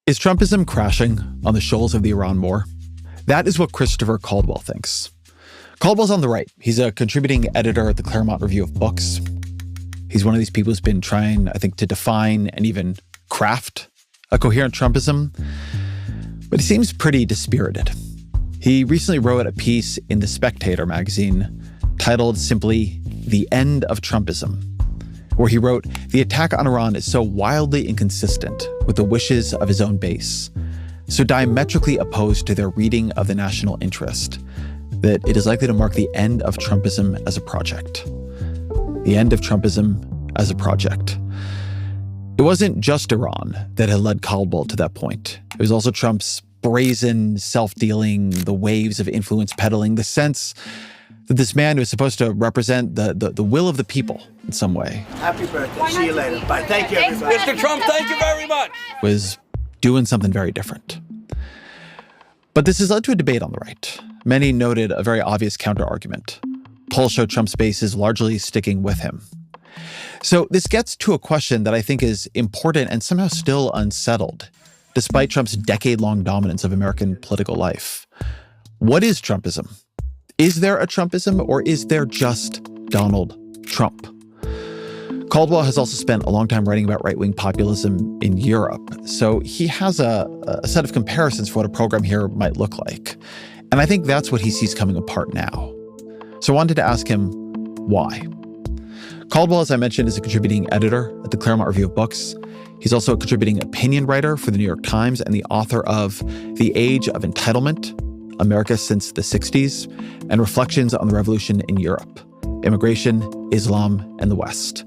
Is Trumpism crashing on the shoals of the Iran war? That is what Christopher Caldwell thinks. Caldwell's on the right. He's a contributing editor at the Claremont Review of Books. He's one of these people who's been trying, I think, to define and even craft a coherent Trumpism, but he seems pretty dispirited. He recently wrote a piece in the Spectator magazine titled simply "The End of Trumpism," where he wrote, "The attack on Iran is so wildly inconsistent with the wishes of his own base, so diametrically opposed to their reading of the national interest, that it is likely to mark the end of Trumpism as a project." The end of Trumpism as a project. It wasn't just Iran that had led Caldwell to that point. It was also Trump's brazen self-dealing, the waves of influence peddling, the sense that this man who was supposed to represent the will of the people in some way. Happy birthday. See you later. Bye. Thank you, everybody. Mr. Trump, thank you very much. Was doing something very different. But this has led to a debate on the right. Many noted a very obvious counter-argument. Polls show Trump's base is largely sticking with him. So this gets to a question that I think is important and somehow still unsettled, despite Trump's decade-long dominance of American political life. What is Trumpism? Is there a Trumpism, or is there just Donald Trump? Caldwell has also spent a long time writing about right-wing populism in Europe, so he has a set of comparisons for what a program here might look like. And I think that's what he sees coming apart now. So I wanted to ask him why. Caldwell, as I mentioned, is a contributing editor at the Claremont Review of Books. He's also a contributing opinion writer for the New York Times and the author of The Age of Entitlement, America Since the Sixties, and Reflections on the Revolution in Europe, Immigration, Islam, and the West.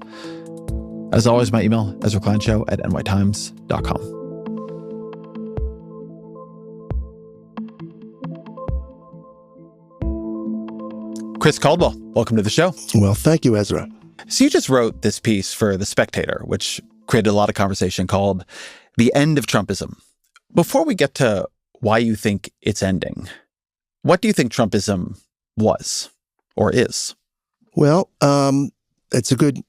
As always, my email, ezrakleinshow@nytimes.com. Chris Caldwell, welcome to the show. Well, thank you, Ezra. So you just wrote this piece for The Spectator, which created a lot of conversation, called The End of Trumpism. Before we get to why you think it's ending, what do you think Trumpism was or is? Well, it's a good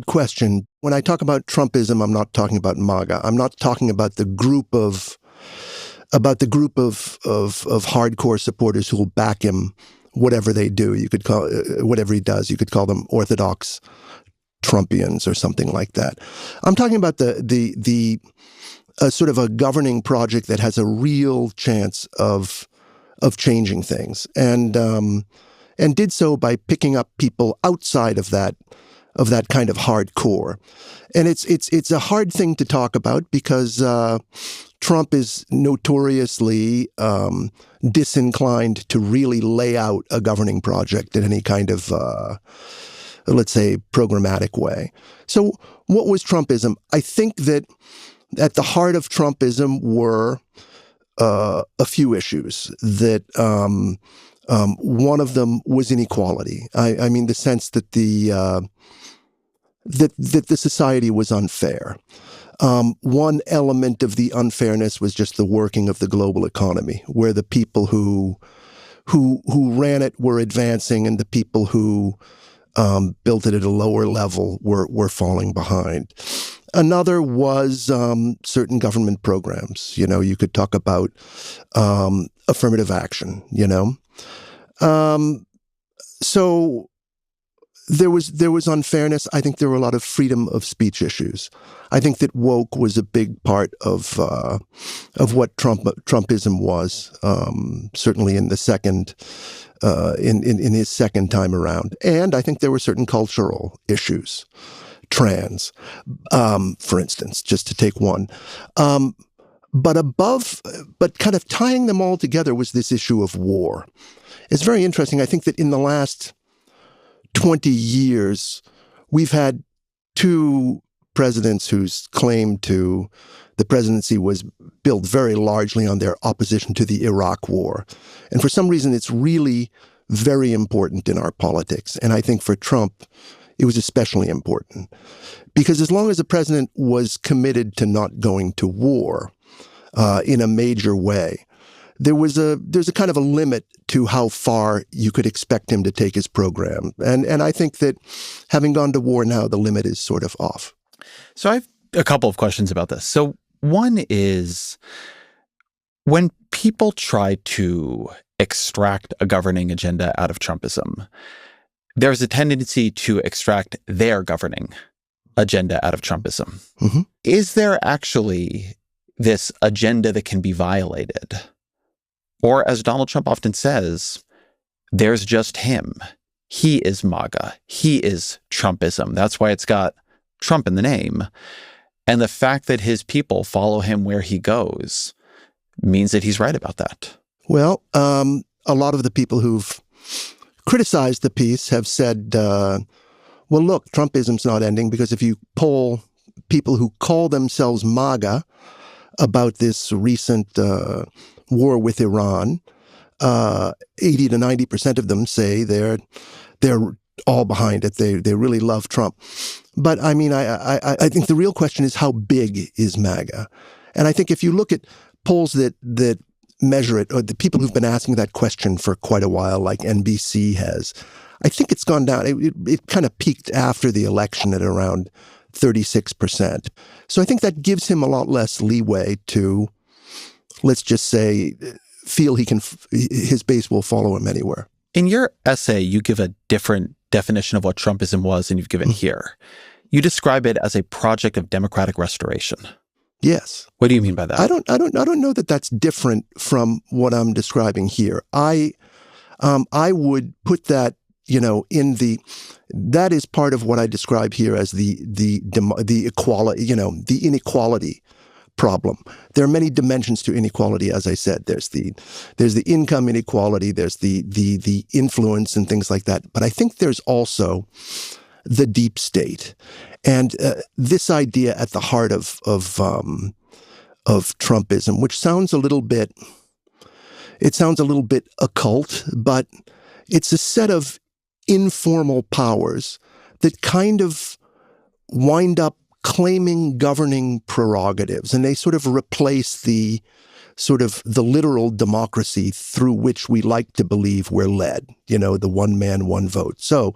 question. When I talk about Trumpism, I'm not talking about MAGA. I'm not talking about the group of hardcore supporters who will back him, whatever they do. You could call whatever he does. You could call them orthodox Trumpians or something like that. I'm talking about the sort of a governing project that has a real chance of changing things, and did so by picking up people outside of that kind of hardcore. And it's a hard thing to talk about because Trump is notoriously disinclined to really lay out a governing project in any kind of let's say programmatic way. So what was Trumpism? I think that at the heart of Trumpism were a few issues. That one of them was inequality. I mean, the sense that the society was unfair. One element of the unfairness was just the working of the global economy, where the people who ran it were advancing, and the people who built it at a lower level were falling behind. Another was certain government programs. You know, you could talk about affirmative action. You know, so there was unfairness. I think there were a lot of freedom of speech issues. I think that woke was a big part of what Trumpism was. Certainly in the second. In his second time around. And I think there were certain cultural issues, trans, for instance, just to take one. But kind of tying them all together was this issue of war. It's very interesting. I think that in the last 20 years, we've had two presidents whose claim to the presidency was built very largely on their opposition to the Iraq War. And for some reason, it's really very important in our politics. And I think for Trump, it was especially important. Because as long as the president was committed to not going to war in a major way, there's a kind of a limit to how far you could expect him to take his program. And I think that having gone to war now, the limit is sort of off. So I have a couple of questions about this. So One is when people try to extract a governing agenda out of Trumpism, there's a tendency to extract their governing agenda out of Trumpism. Mm-hmm. Is there actually this agenda that can be violated? Or as Donald Trump often says, there's just him. He is MAGA. He is Trumpism. That's why it's got Trump in the name. And the fact that his people follow him where he goes means that he's right about that. Well, a lot of the people who've criticized the piece have said, well, look, Trumpism's not ending, because if you poll people who call themselves MAGA about this recent war with Iran, 80 to 90% of them say they're all behind it. They really love Trump. But I mean, I think the real question is, how big is MAGA? And I think if you look at polls that measure it, or the people who've been asking that question for quite a while, like NBC has, I think it's gone down. It kind of peaked after the election at around 36%. So I think that gives him a lot less leeway to, let's just say, feel his base will follow him anywhere. In your essay, you give a different definition of what Trumpism was than you've given here. You describe it as a project of democratic restoration. Yes. What do you mean by that? I don't know that that's different from what I'm describing here. I would put that, that is part of what I describe here as the equality, the inequality problem. There are many dimensions to inequality, as I said. There's the income inequality, there's the influence and things like that. But I think there's also the deep state, and this idea at the heart of Trumpism, which sounds a little bit occult, but it's a set of informal powers that kind of wind up claiming governing prerogatives, and they sort of replace the literal democracy through which we like to believe we're led, the one man, one vote. So,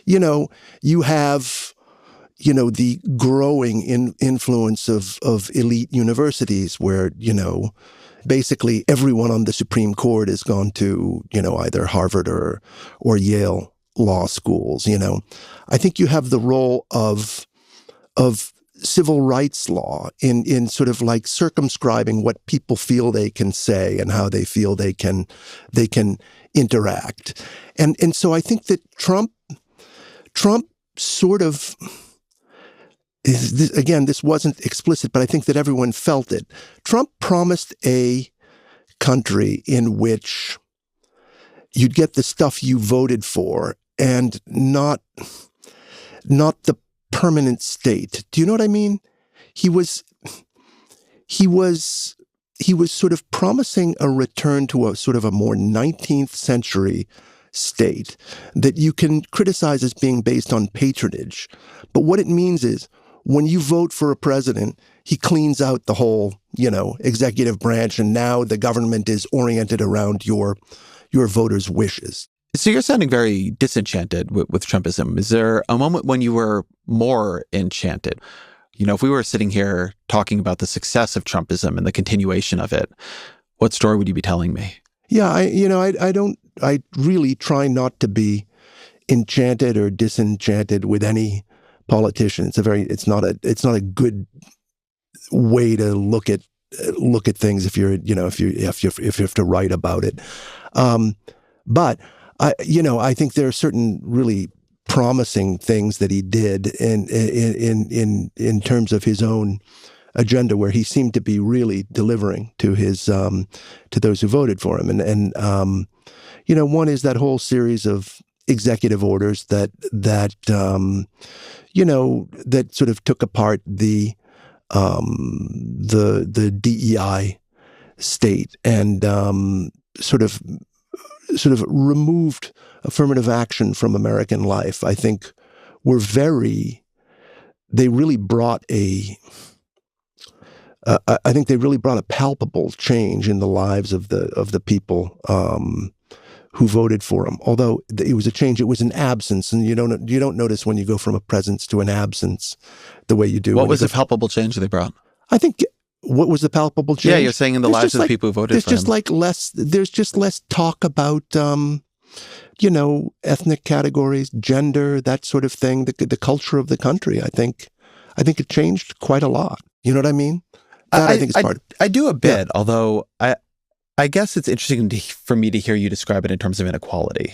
you have, the growing influence of elite universities where, basically everyone on the Supreme Court has gone to, either Harvard or Yale law schools. I think you have the role of civil rights law in sort of like circumscribing what people feel they can say and how they feel they can interact. And so I think that Trump sort of, this wasn't explicit, but I think that everyone felt it. Trump promised a country in which you'd get the stuff you voted for and not the permanent state. Do you know what I mean? He was sort of promising a return to a sort of a more 19th century state that you can criticize as being based on patronage. But what it means is, when you vote for a president, he cleans out the whole, executive branch, and now the government is oriented around your voters' wishes. So you're sounding very disenchanted with Trumpism. Is there a moment when you were more enchanted? If we were sitting here talking about the success of Trumpism and the continuation of it, what story would you be telling me? Yeah, I really try not to be enchanted or disenchanted with any politician. It's not a good way to look at things if you have to write about it. But I think there are certain really promising things that he did in terms of his own agenda, where he seemed to be really delivering to his to those who voted for him. And one is that whole series of executive orders that sort of took apart the DEI state and sort of removed affirmative action from American life. I think they really brought a palpable change in the lives of the people who voted for him. Although it was a change, it was an absence, and you don't notice when you go from a presence to an absence the way you do. What was the palpable change they brought? I think What was the palpable change? Yeah, you're saying in the lives of the people who voted for him. There's just less talk about, ethnic categories, gender, that sort of thing, the culture of the country. I think it changed quite a lot. You know what I mean? I think it's part of it. I do a bit, although I guess it's interesting for me to hear you describe it in terms of inequality,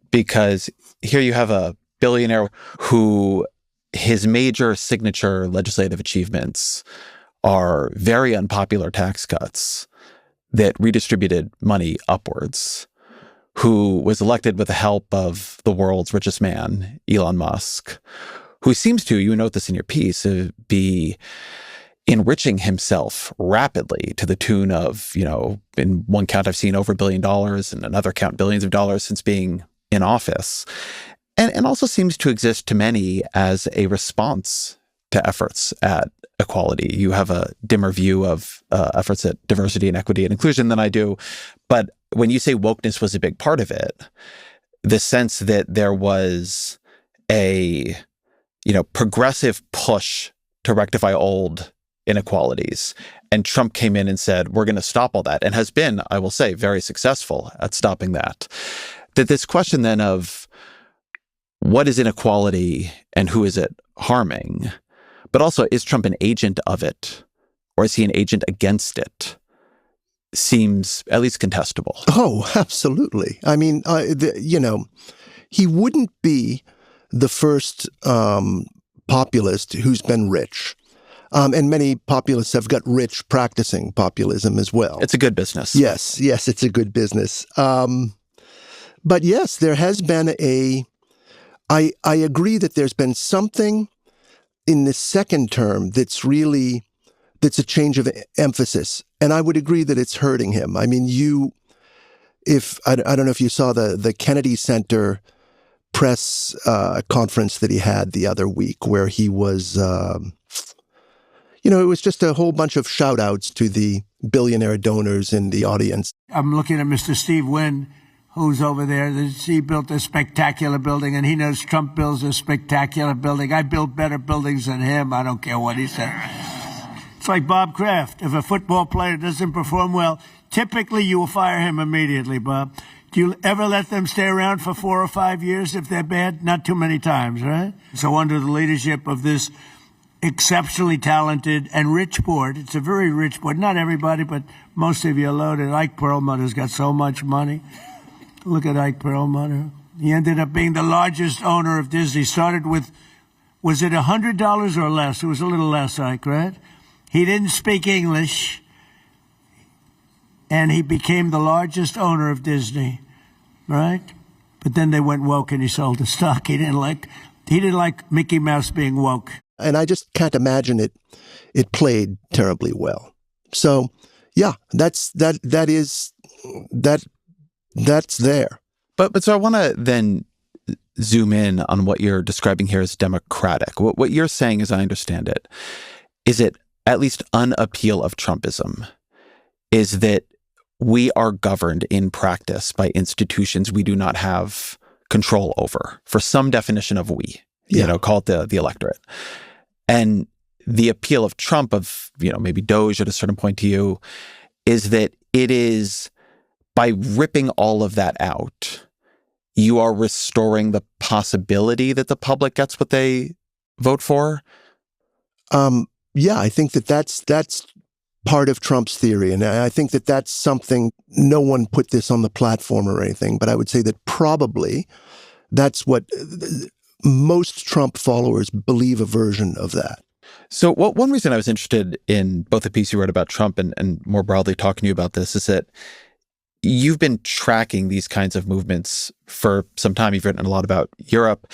because here you have a billionaire who his major signature legislative achievements are very unpopular tax cuts that redistributed money upwards, who was elected with the help of the world's richest man, Elon Musk, who seems to, you note this in your piece, be enriching himself rapidly to the tune of, in one count I've seen over $1 billion, and another count billions of dollars since being in office. And also seems to exist to many as a response to efforts at equality. You have a dimmer view of efforts at diversity and equity and inclusion than I do. But when you say wokeness was a big part of it, the sense that there was a, progressive push to rectify old inequalities, and Trump came in and said, we're going to stop all that, and has been, I will say, very successful at stopping that. That this question then of what is inequality and who is it harming? But also, is Trump an agent of it, or is he an agent against it? Seems at least contestable. Oh, absolutely. I mean, he wouldn't be the first populist who's been rich. And many populists have got rich practicing populism as well. It's a good business. Yes, it's a good business. But yes, there has been I agree that there's been something in the second term that's a change of emphasis. And I would agree that it's hurting him. I mean, I don't know if you saw the Kennedy Center press conference that he had the other week, where he was, it was just a whole bunch of shout outs to the billionaire donors in the audience. I'm looking at Mr. Steve Wynn, who's over there. He built a spectacular building, and he knows Trump builds a spectacular building. I build better buildings than him. I don't care what he said. It's like Bob Kraft. If a football player doesn't perform well, typically you will fire him immediately, Bob. Do you ever let them stay around for 4 or 5 years if they're bad? Not too many times, right? So under the leadership of this exceptionally talented and rich board, it's a very rich board. Not everybody, but most of you are loaded. Ike Perlmutter's got so much money. Look at Ike Perlmutter. He ended up being the largest owner of Disney. Started with, was it $100 or less? It was a little less, Ike, right? He didn't speak English, and he became the largest owner of Disney, right? But then they went woke, and he sold the stock. He didn't like Mickey Mouse being woke. And I just can't imagine it played terribly well. So, yeah, that's there. But so I want to then zoom in on what you're describing here as democratic. What you're saying, as I understand it, is it at least unappeal of Trumpism is that we are governed in practice by institutions we do not have control over, for some definition of we, call it the electorate. And the appeal of Trump, of, maybe Doge at a certain point to you, is that it is by ripping all of that out, you are restoring the possibility that the public gets what they vote for? Yeah, I think that's part of Trump's theory. And I think that's something, no one put this on the platform or anything, but I would say that probably that's what most Trump followers believe, a version of that. So one reason I was interested in both the piece you wrote about Trump and more broadly talking to you about this is that you've been tracking these kinds of movements for some time. You've written a lot about Europe.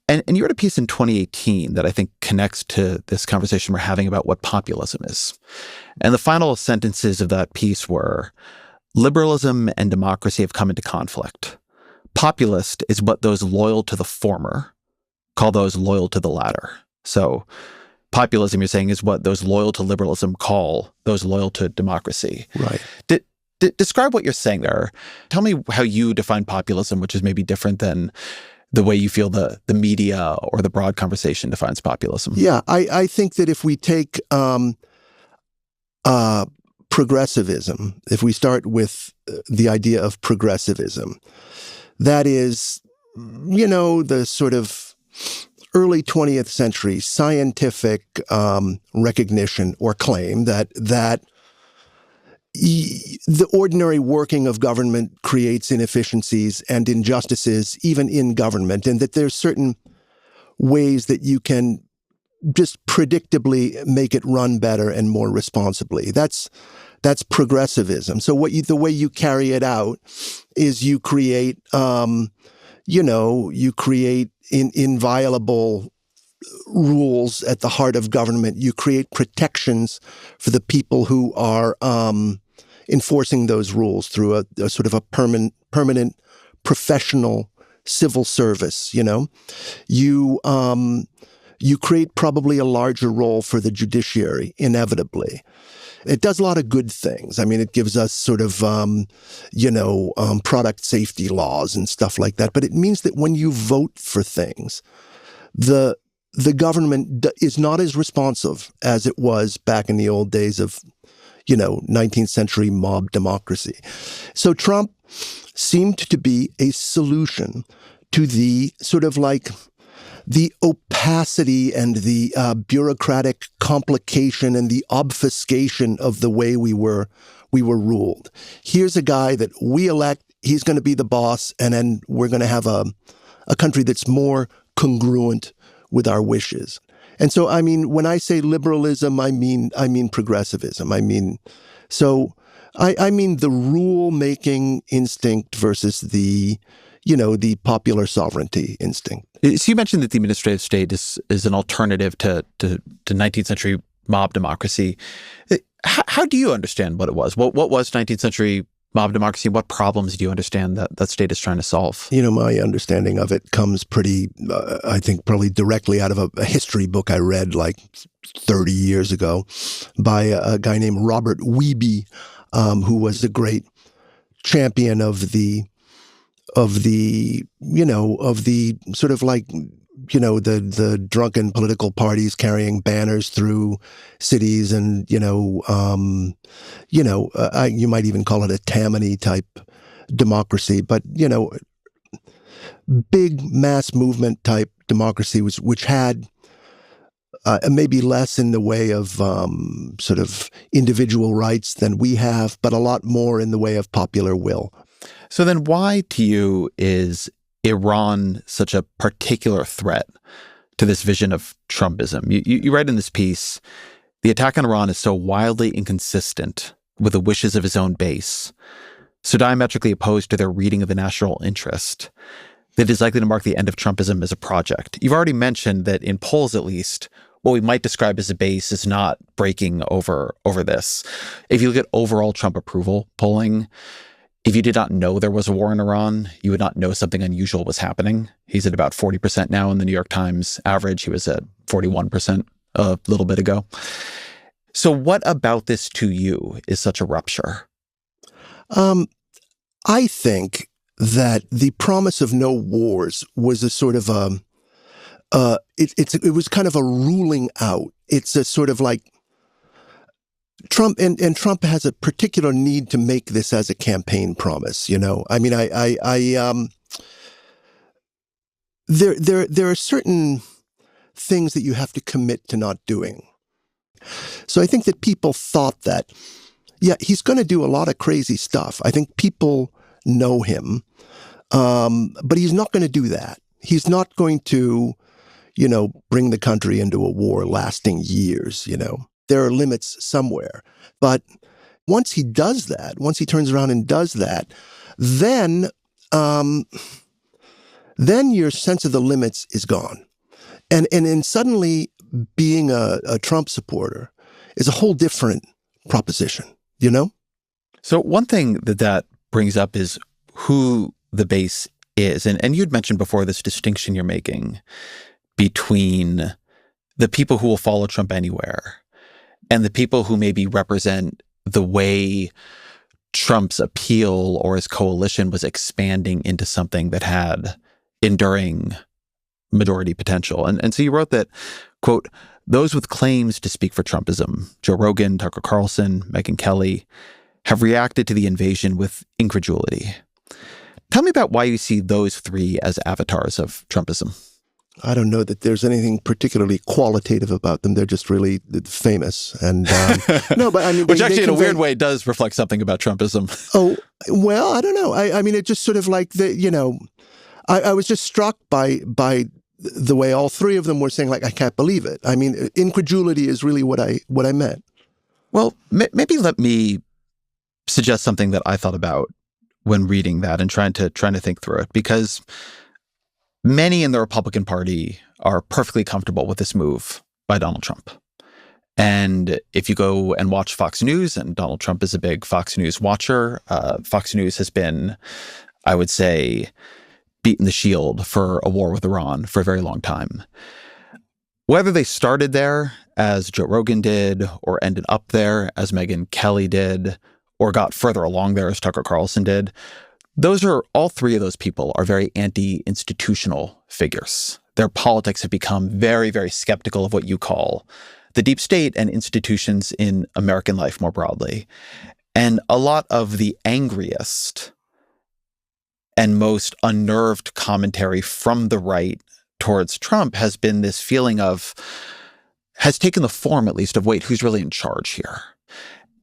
And you wrote a piece in 2018 that I think connects to this conversation we're having about what populism is. And the final sentences of that piece were, liberalism and democracy have come into conflict. Populist is what those loyal to the former call those loyal to the latter. So populism, you're saying, is what those loyal to liberalism call those loyal to democracy. Right. Describe what you're saying there. Tell me how you define populism, which is maybe different than the way you feel the media or the broad conversation defines populism. Yeah, I think that if we take progressivism, if we start with the idea of progressivism, that is, the sort of early 20th century scientific recognition or claim that the ordinary working of government creates inefficiencies and injustices even in government, and that there's certain ways that you can just predictably make it run better and more responsibly. That's progressivism. So the way you carry it out is you create, inviolable rules at the heart of government. You create protections for the people who are enforcing those rules through a sort of a permanent professional civil service. You create probably a larger role for the judiciary, inevitably. It does a lot of good things. I mean, it gives us sort of, product safety laws and stuff like that. But it means that when you vote for things, the government is not as responsive as it was back in the old days of, 19th century mob democracy. So Trump seemed to be a solution to the sort of like the opacity and the bureaucratic complication and the obfuscation of the way we were ruled. Here's a guy that we elect, he's going to be the boss, and then we're going to have a country that's more congruent with our wishes. And so, I mean, when I say liberalism, I mean progressivism. I mean the rule-making instinct versus the popular sovereignty instinct. So you mentioned that the administrative state is an alternative to 19th century mob democracy. How do you understand what it was? What was 19th century mob democracy? What problems do you understand that state is trying to solve? My understanding of it comes pretty, I think, probably directly out of a history book I read like 30 years ago by a guy named Robert Wiebe, who was a great champion of the sort of like, the drunken political parties carrying banners through cities and, you might even call it a Tammany type democracy, but, big mass movement type democracy which had maybe less in the way of sort of individual rights than we have, but a lot more in the way of popular will. So then why to you is Iran such a particular threat to this vision of Trumpism? You write in this piece, the attack on Iran is so wildly inconsistent with the wishes of his own base, so diametrically opposed to their reading of the national interest, that it is likely to mark the end of Trumpism as a project. You've already mentioned that in polls, at least, what we might describe as a base is not breaking over this. If you look at overall Trump approval polling, if you did not know there was a war in Iran, you would not know something unusual was happening. He's at about 40% now in the New York Times average. He was at 41% a little bit ago. So what about this to you is such a rupture? I think that the promise of no wars was a sort of it was kind of a ruling out. It's a sort of like Trump and Trump has a particular need to make this as a campaign promise. I mean, there are certain things that you have to commit to not doing. So I think that people thought that, yeah, he's going to do a lot of crazy stuff. I think people know him, but he's not going to do that. He's not going to, bring the country into a war lasting years, There are limits somewhere. But once he does that, once he turns around and does that, then your sense of the limits is gone. And suddenly being a Trump supporter is a whole different proposition, So one thing that brings up is who the base is. And you'd mentioned before this distinction you're making between the people who will follow Trump anywhere and the people who maybe represent the way Trump's appeal or his coalition was expanding into something that had enduring majority potential. And so you wrote that, quote, those with claims to speak for Trumpism, Joe Rogan, Tucker Carlson, Megyn Kelly, have reacted to the invasion with incredulity. Tell me about why you see those three as avatars of Trumpism. I don't know that there's anything particularly qualitative about them. They're just really famous. And no, but I mean, which actually, in a weird way, does reflect something about Trumpism. Oh, well, I don't know. I mean, it just sort of like I was just struck by the way all three of them were saying, like, I can't believe it. I mean, incredulity is really what I meant. Well, maybe let me suggest something that I thought about when reading that and trying to think through it, because many in the Republican Party are perfectly comfortable with this move by Donald Trump. And if you go and watch Fox News, and Donald Trump is a big Fox News watcher, Fox News has been, I would say, beaten the shield for a war with Iran for a very long time. Whether they started there, as Joe Rogan did, or ended up there, as Megyn Kelly did, or got further along there, as Tucker Carlson did, all three of those people are very anti-institutional figures. Their politics have become very, very skeptical of what you call the deep state and institutions in American life more broadly. And a lot of the angriest and most unnerved commentary from the right towards Trump has been this feeling has taken the form, at least, of, wait, who's really in charge here?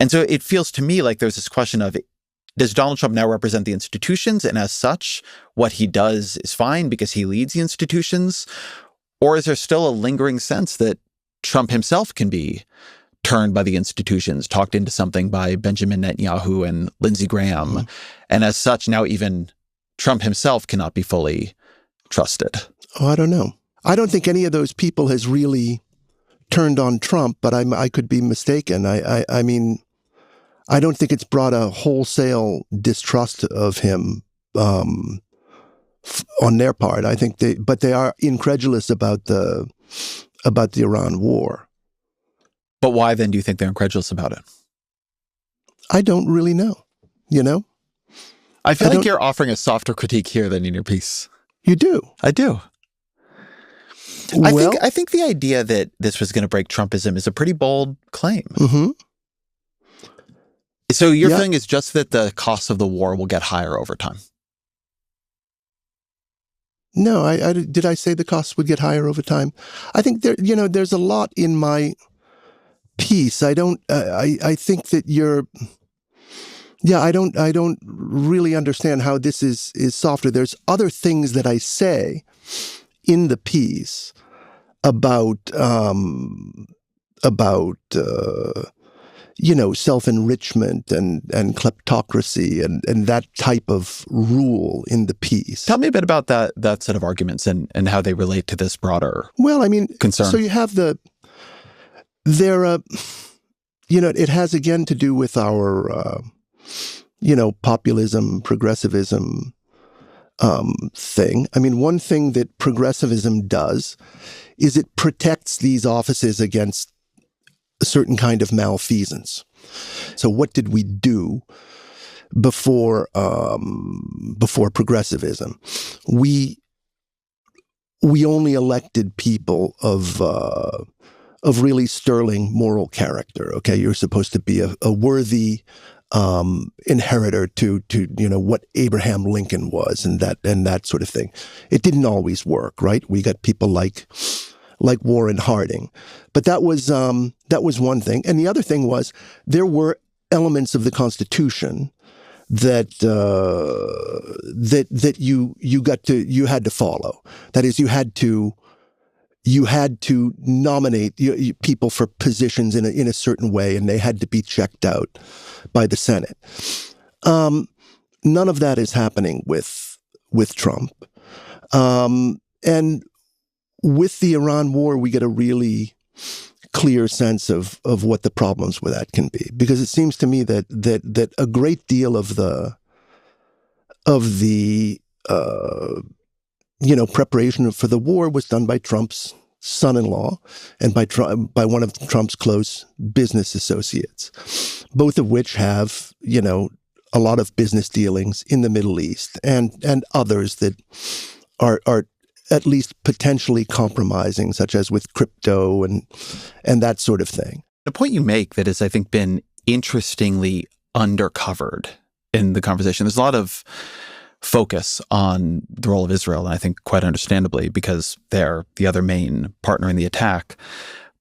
And so it feels to me like there's this question of, does Donald Trump now represent the institutions, and as such, what he does is fine because he leads the institutions? Or is there still a lingering sense that Trump himself can be turned by the institutions, talked into something by Benjamin Netanyahu and Lindsey Graham, mm-hmm. and as such, now even Trump himself cannot be fully trusted? Oh, I don't know. I don't think any of those people has really turned on Trump, but I could be mistaken. I mean, I don't think it's brought a wholesale distrust of him on their part. I think they are incredulous about the Iran war. But why then do you think they're incredulous about it? I don't really know. I feel like you're offering a softer critique here than in your piece. You do? I do. Well, I think the idea that this was going to break Trumpism is a pretty bold claim. Mm-hmm. So your feeling is just that the cost of the war will get higher over time? No, did I say the costs would get higher over time? I think there's a lot in my piece. I think that I don't really understand how this is softer. There's other things that I say in the piece about self-enrichment and kleptocracy and that type of rule in the piece. Tell me a bit about that set of arguments and how they relate to this broader concern. So you have it has again to do with our, populism, progressivism thing. I mean, one thing that progressivism does is it protects these offices against a certain kind of malfeasance. So what did we do before progressivism? We only elected people of really sterling moral character. Okay, you're supposed to be a worthy inheritor to what Abraham Lincoln was, and that sort of thing. It didn't always work, right? We got people like Warren Harding, but that was one thing. And the other thing was there were elements of the Constitution that you had to follow. That is, you had to nominate people for positions in a certain way, and they had to be checked out by the Senate. None of that is happening with Trump. And with the Iran war, we get a really clear sense of what the problems with that can be, because it seems to me that a great deal of the preparation for the war was done by Trump's son-in-law and by one of Trump's close business associates, both of which have a lot of business dealings in the Middle East and others that are at least potentially compromising, such as with crypto and that sort of thing. The point you make that has, I think, been interestingly undercovered in the conversation. There's a lot of focus on the role of Israel, and I think quite understandably, because they're the other main partner in the attack.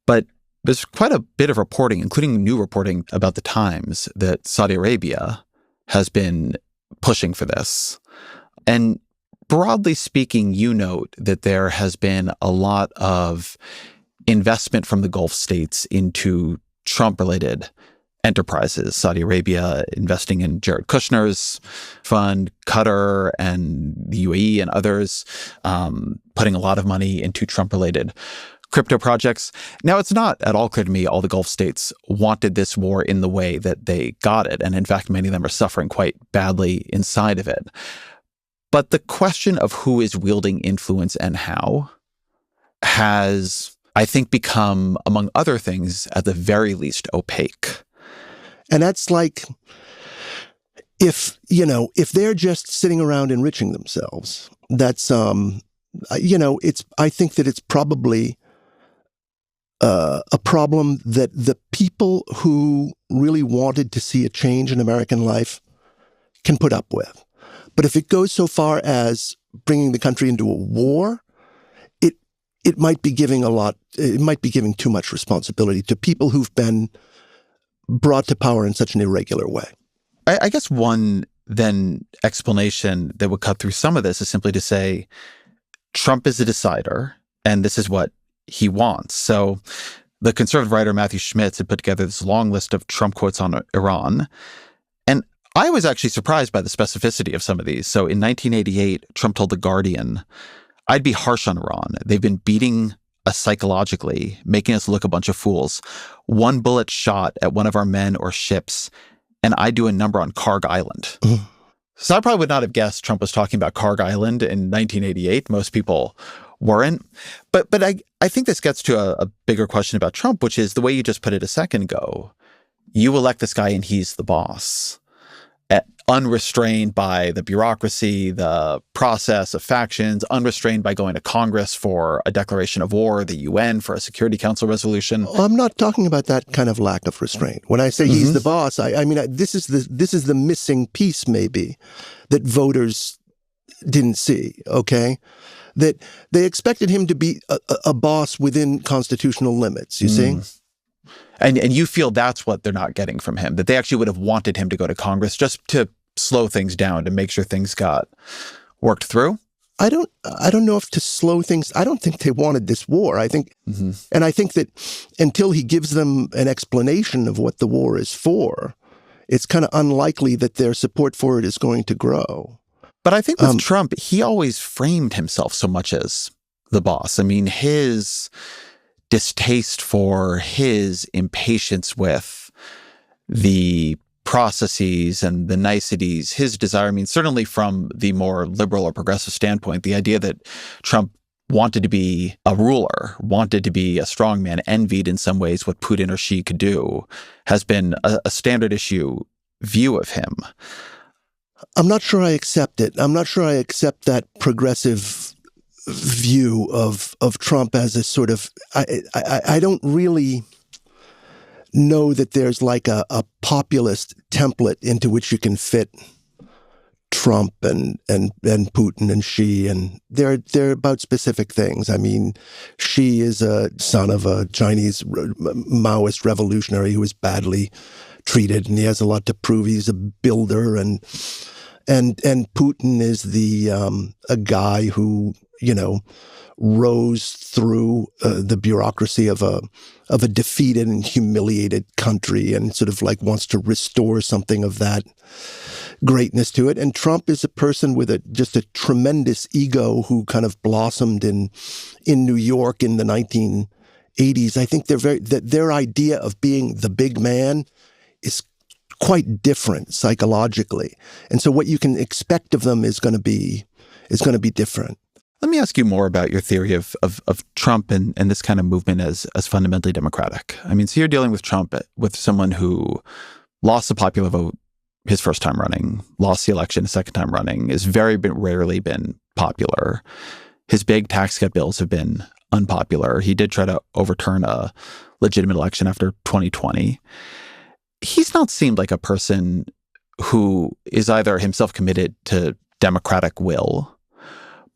But there's quite a bit of reporting, including new reporting about the Times, that Saudi Arabia has been pushing for this. And broadly speaking, you note that there has been a lot of investment from the Gulf states into Trump-related enterprises. Saudi Arabia investing in Jared Kushner's fund, Qatar and the UAE and others putting a lot of money into Trump-related crypto projects. Now, it's not at all clear to me all the Gulf states wanted this war in the way that they got it. And in fact, many of them are suffering quite badly inside of it. But the question of who is wielding influence and how has, I think, become, among other things, at the very least, opaque. And that's like, if they're just sitting around enriching themselves, that's, I think that it's probably a problem that the people who really wanted to see a change in American life can put up with. But if it goes so far as bringing the country into a war, it might be giving too much responsibility to people who've been brought to power in such an irregular way. I guess one then explanation that would cut through some of this is simply to say Trump is a decider, and this is what he wants. So the conservative writer Matthew Schmitz had put together this long list of Trump quotes on Iran. And I was actually surprised by the specificity of some of these. So in 1988, Trump told The Guardian, "I'd be harsh on Iran. They've been beating us psychologically, making us look a bunch of fools. One bullet shot at one of our men or ships, and I do a number on Karg Island." So I probably would not have guessed Trump was talking about Karg Island in 1988. Most people weren't. But I think this gets to a bigger question about Trump, which is the way you just put it a second ago. You elect this guy and he's the boss, unrestrained by the bureaucracy, the process of factions, unrestrained by going to Congress for a declaration of war, the UN for a Security Council resolution. I'm not talking about that kind of lack of restraint. When I say he's the boss, I mean, this is the missing piece maybe that voters didn't see, okay? That they expected him to be a boss within constitutional limits, you see? And you feel that's what they're not getting from him, that they actually would have wanted him to go to Congress just to slow things down, to make sure things got worked through? I don't know if to slow things. I don't think they wanted this war. I think, and I think that until he gives them an explanation of what the war is for, it's kind of unlikely that their support for it is going to grow. But I think with Trump, he always framed himself so much as the boss. I mean, his distaste for, his impatience with the processes and the niceties, his desire, I mean, certainly from the more liberal or progressive standpoint, the idea that Trump wanted to be a ruler, wanted to be a strongman, envied in some ways what Putin or Xi could do, has been a standard issue view of him. I'm not sure I accept it. I'm not sure I accept that progressive view of Trump as a sort of, I don't really know that there's like a populist template into which you can fit Trump and Putin and Xi, and they're about specific things. I mean, Xi is a son of a Chinese Maoist revolutionary who was badly treated, and he has a lot to prove. He's a builder, and Putin is a guy who, you know, rose through the bureaucracy of a defeated and humiliated country, and sort of like wants to restore something of that greatness to it. And Trump is a person with just a tremendous ego who kind of blossomed in New York in the 1980s. I think their idea of being the big man is quite different psychologically, and so what you can expect of them is going to be different. Let me ask you more about your theory of Trump and this kind of movement as fundamentally democratic. I mean, so you're dealing with Trump, with someone who lost the popular vote his first time running, lost the election a second time running, is very rarely been popular. His big tax cut bills have been unpopular. He did try to overturn a legitimate election after 2020. He's not seemed like a person who is either himself committed to democratic will,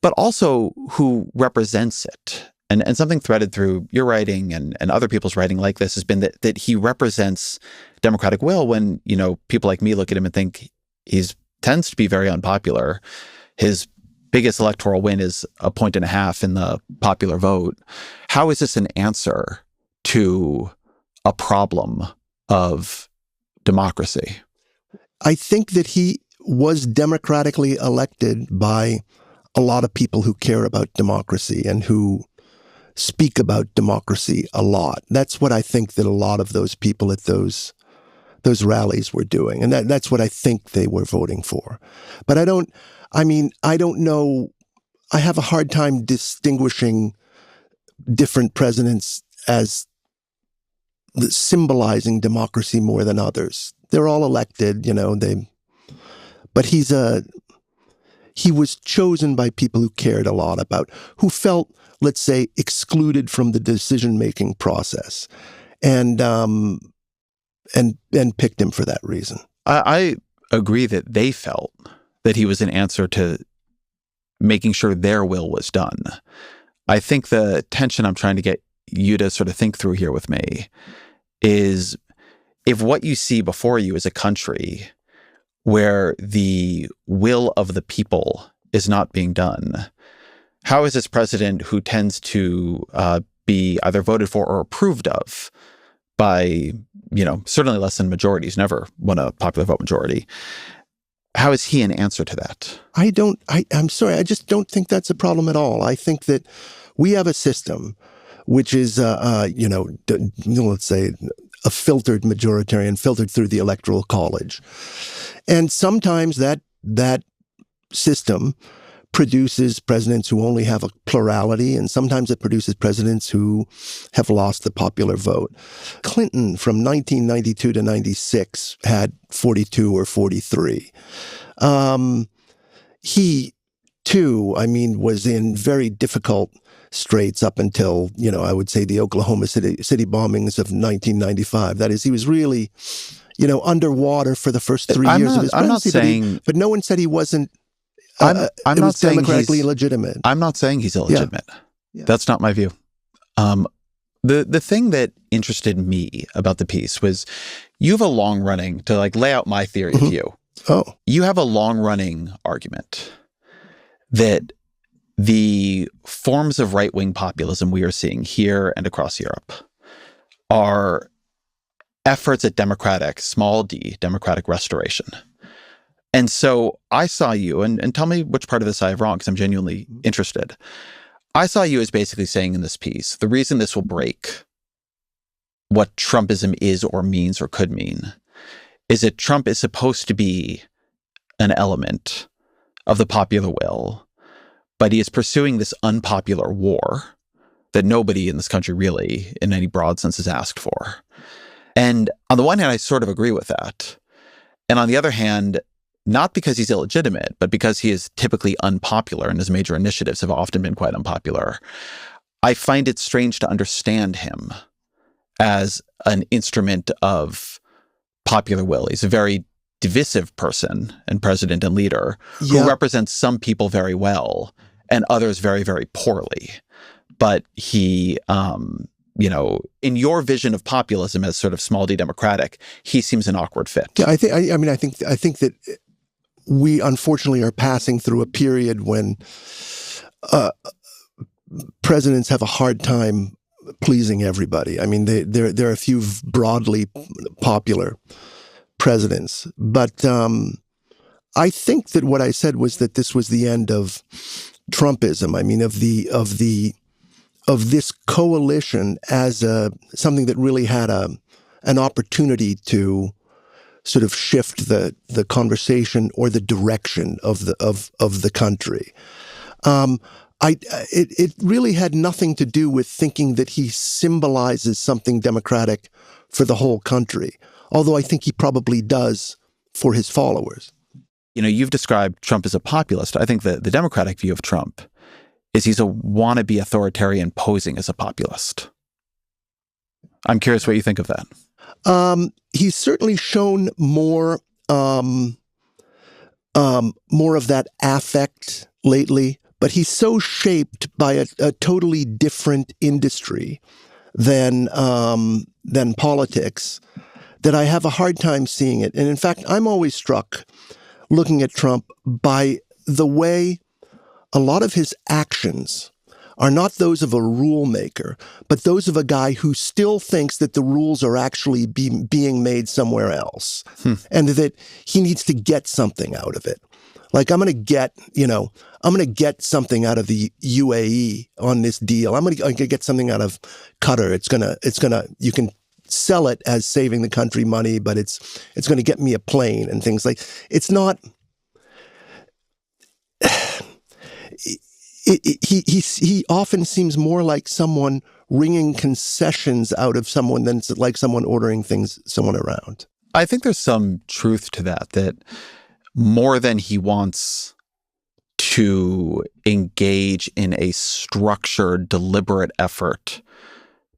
but also who represents it. And something threaded through your writing and other people's writing like this has been that he represents democratic will when, people like me look at him and think he tends to be very unpopular. His biggest electoral win is 1.5 points in the popular vote. How is this an answer to a problem of democracy? I think that he was democratically elected by a lot of people who care about democracy and who speak about democracy a lot. That's what I think that a lot of those people at those rallies were doing. And that's what I think they were voting for. But I don't know. I have a hard time distinguishing different presidents as symbolizing democracy more than others. They're all elected, but he was chosen by people who cared a lot about, who felt, let's say, excluded from the decision-making process, and picked him for that reason. I agree that they felt that he was an answer to making sure their will was done. I think the tension I'm trying to get you to sort of think through here with me is if what you see before you is a country where the will of the people is not being done, how is this president who tends to be either voted for or approved of by, certainly less than majorities, never won a popular vote majority, how is he an answer to that? I'm sorry, I just don't think that's a problem at all. I think that we have a system which is, let's say, a filtered majoritarian, filtered through the Electoral College. And sometimes that system produces presidents who only have a plurality, and sometimes it produces presidents who have lost the popular vote. Clinton, from 1992 to 96, had 42 or 43. He, too, was in very difficult straits up until, I would say the Oklahoma City bombings of 1995. That is, he was really, underwater for the first 3 years of his presidency. But no one said he wasn't. I'm not saying democratically illegitimate. I'm not saying he's illegitimate. Yeah. That's not my view. The thing that interested me about the piece was you have a long running, to lay out my theory of you. Oh, you have a long running argument that the forms of right-wing populism we are seeing here and across Europe are efforts at small d, democratic restoration. And so I saw you, and tell me which part of this I have wrong, because I'm genuinely interested. I saw you as basically saying in this piece, the reason this will break what Trumpism is or means or could mean is that Trump is supposed to be an element of the popular will, but he is pursuing this unpopular war that nobody in this country really, in any broad sense, has asked for. And on the one hand, I sort of agree with that. And on the other hand, not because he's illegitimate, but because he is typically unpopular and his major initiatives have often been quite unpopular, I find it strange to understand him as an instrument of popular will. He's a very divisive person and president and leader who represents some people very well and others very, very poorly. But he, in your vision of populism as sort of small d democratic, he seems an awkward fit. Yeah, I think that we unfortunately are passing through a period when presidents have a hard time pleasing everybody. There are a few broadly popular presidents, but I think that what I said was that this was the end of Trumpism. Of this coalition as something that really had an opportunity to sort of shift the conversation or the direction of the country. It really had nothing to do with thinking that he symbolizes something democratic for the whole country, although I think he probably does for his followers. You've described Trump as a populist. I think the democratic view of Trump is he's a wannabe authoritarian posing as a populist. I'm curious what you think of that. He's certainly shown more of that affect lately, but he's so shaped by a totally different industry than politics that I have a hard time seeing it. And in fact, I'm always struck looking at Trump by the way a lot of his actions are not those of a rule maker, but those of a guy who still thinks that the rules are actually being made somewhere else, and that he needs to get something out of it. Like, I'm going to get something out of the UAE on this deal. I'm going to get something out of Qatar. You can sell it as saving the country money, but it's going to get me a plane and things like. It's not. He often seems more like someone wringing concessions out of someone than like someone ordering someone around. I think there's some truth to that more than he wants to engage in a structured, deliberate effort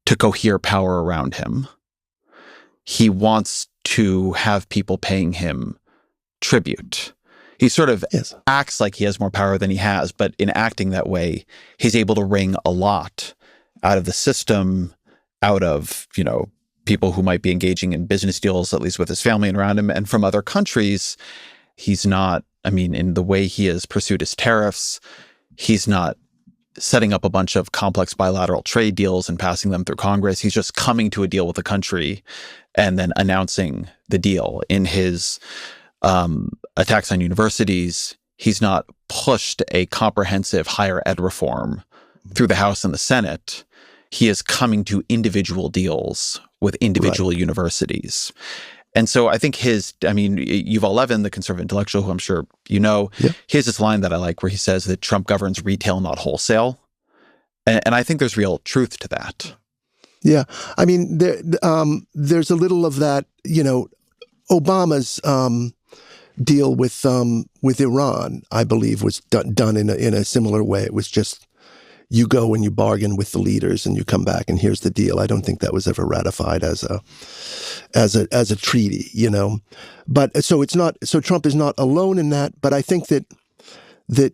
to cohere power around him, he wants to have people paying him tribute. He sort of acts like he has more power than he has, but in acting that way, he's able to wring a lot out of the system, out of, people who might be engaging in business deals, at least with his family and around him, and from other countries. He's not, in the way he has pursued his tariffs, he's not setting up a bunch of complex bilateral trade deals and passing them through Congress. He's just coming to a deal with the country and then announcing the deal. In his attacks on universities, he's not pushed a comprehensive higher ed reform through the House and the Senate. He is coming to individual deals with individual universities. And so I think Yuval Levin, the conservative intellectual, who I'm sure you know, he has this line that I like where he says that Trump governs retail, not wholesale. And I think there's real truth to that. Yeah. There's a little of that, Obama's deal with Iran, I believe, was done in a similar way. It was just, you go and you bargain with the leaders and you come back and here's the deal. I don't think that was ever ratified as a treaty, But so Trump is not alone in that, but I think that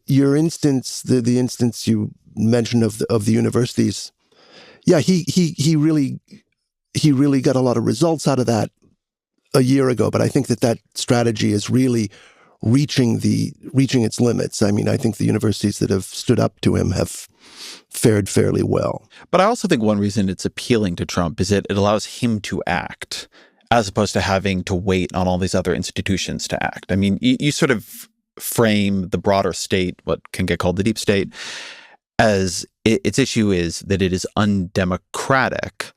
your instance, the instance you mentioned of the universities, he really got a lot of results out of that a year ago, but I think that strategy is really reaching its limits. I think the universities that have stood up to him have fared fairly well. But I also think one reason it's appealing to Trump is it allows him to act as opposed to having to wait on all these other institutions to act. You sort of frame the broader state, what can get called the deep state, as its issue is that it is undemocratic,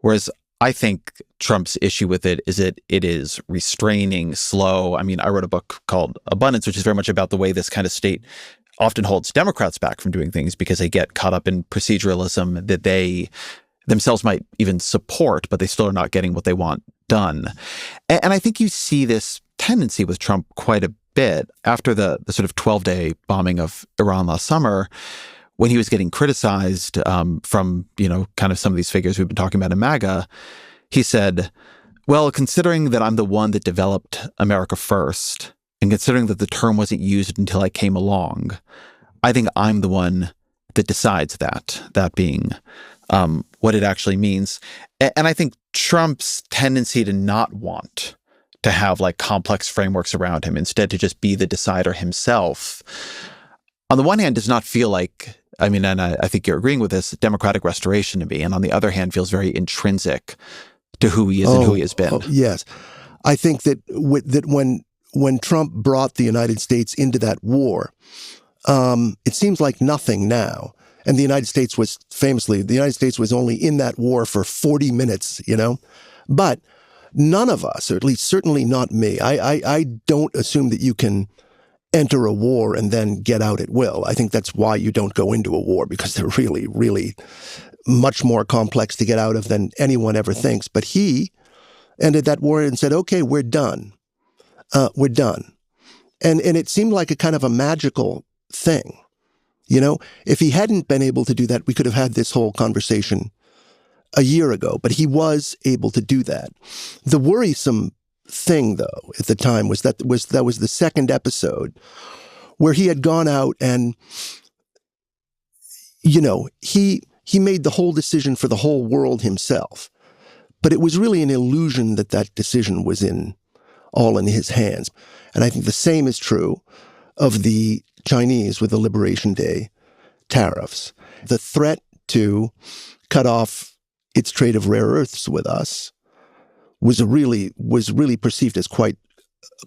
whereas I think Trump's issue with it is that it is restraining, slow. I wrote a book called Abundance, which is very much about the way this kind of state often holds Democrats back from doing things because they get caught up in proceduralism that they themselves might even support, but they still are not getting what they want done. And I think you see this tendency with Trump quite a bit after the sort of 12-day bombing of Iran last summer, when he was getting criticized from, kind of some of these figures we've been talking about in MAGA. He said, well, considering that I'm the one that developed America first, and considering that the term wasn't used until I came along, I think I'm the one that decides that being what it actually means. And I think Trump's tendency to not want to have like complex frameworks around him, instead to just be the decider himself, on the one hand does not feel like, and I think you're agreeing with this, democratic restoration to me, and on the other hand feels very intrinsic to who he is and who he has been. Yes. I think that when Trump brought the United States into that war, it seems like nothing now. And the United States was only in that war for 40 minutes, But none of us, or at least certainly not me, I don't assume that you can enter a war and then get out at will. I think that's why you don't go into a war, because they're really, really much more complex to get out of than anyone ever thinks. But he ended that war and said, okay, we're done. We're done. And it seemed like a kind of a magical thing. You know, if he hadn't been able to do that, we could have had this whole conversation a year ago, but he was able to do that. The worrisome thing, though, at the time was that was the second episode where he had gone out and, you know, he made the whole decision for the whole world himself. But it was really an illusion that that decision was all in his hands. And I think the same is true of the Chinese with the Liberation Day tariffs. The threat to cut off its trade of rare earths with us was really perceived as quite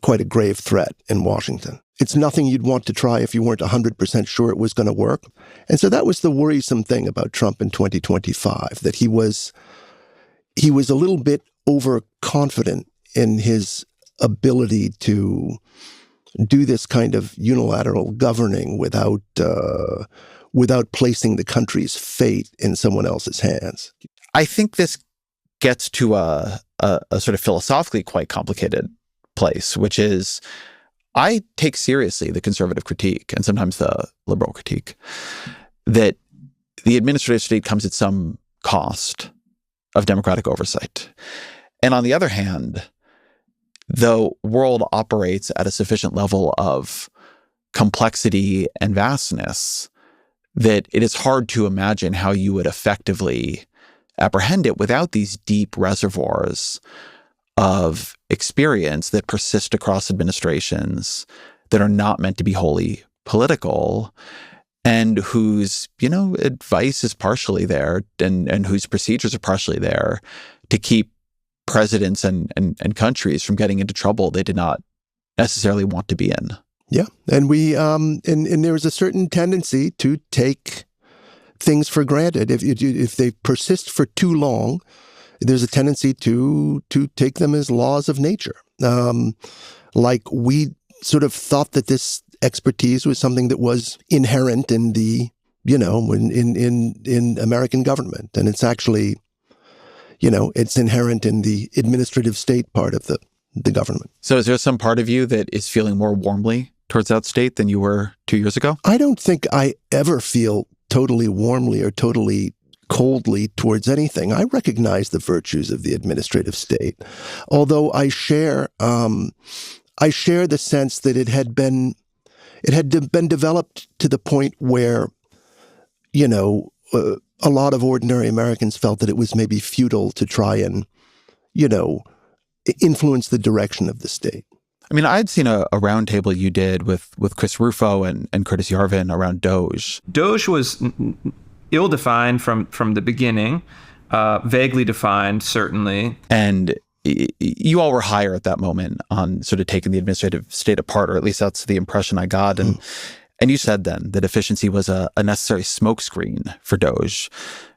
a grave threat in Washington. It's nothing you'd want to try if you weren't 100% sure it was going to work. And so that was the worrisome thing about Trump in 2025, that he was a little bit overconfident in his ability to do this kind of unilateral governing without placing the country's fate in someone else's hands. I think this gets to a sort of philosophically quite complicated place, which is I take seriously the conservative critique and sometimes the liberal critique that the administrative state comes at some cost of democratic oversight. And on the other hand, the world operates at a sufficient level of complexity and vastness that it is hard to imagine how you would effectively apprehend it without these deep reservoirs of experience that persist across administrations that are not meant to be wholly political and whose, advice is partially there and whose procedures are partially there to keep presidents and countries from getting into trouble they did not necessarily want to be in. Yeah. And and there is a certain tendency to take things for granted. If they persist for too long, there's a tendency to take them as laws of nature. Like we sort of thought that this expertise was something that was inherent in the, in American government. And it's actually, it's inherent in the administrative state part of the government. So is there some part of you that is feeling more warmly towards that state than you were 2 years ago? I don't think I ever feel totally warmly or totally coldly towards anything. I recognize the virtues of the administrative state, although I share the sense that it had been developed to the point where, a lot of ordinary Americans felt that it was maybe futile to try and, influence the direction of the state. I mean, I'd seen a roundtable you did with Chris Rufo and Curtis Yarvin around Doge. Doge was ill-defined from the beginning, vaguely defined, certainly. And you all were higher at that moment on sort of taking the administrative state apart, or at least that's the impression I got. And you said then that efficiency was a necessary smokescreen for Doge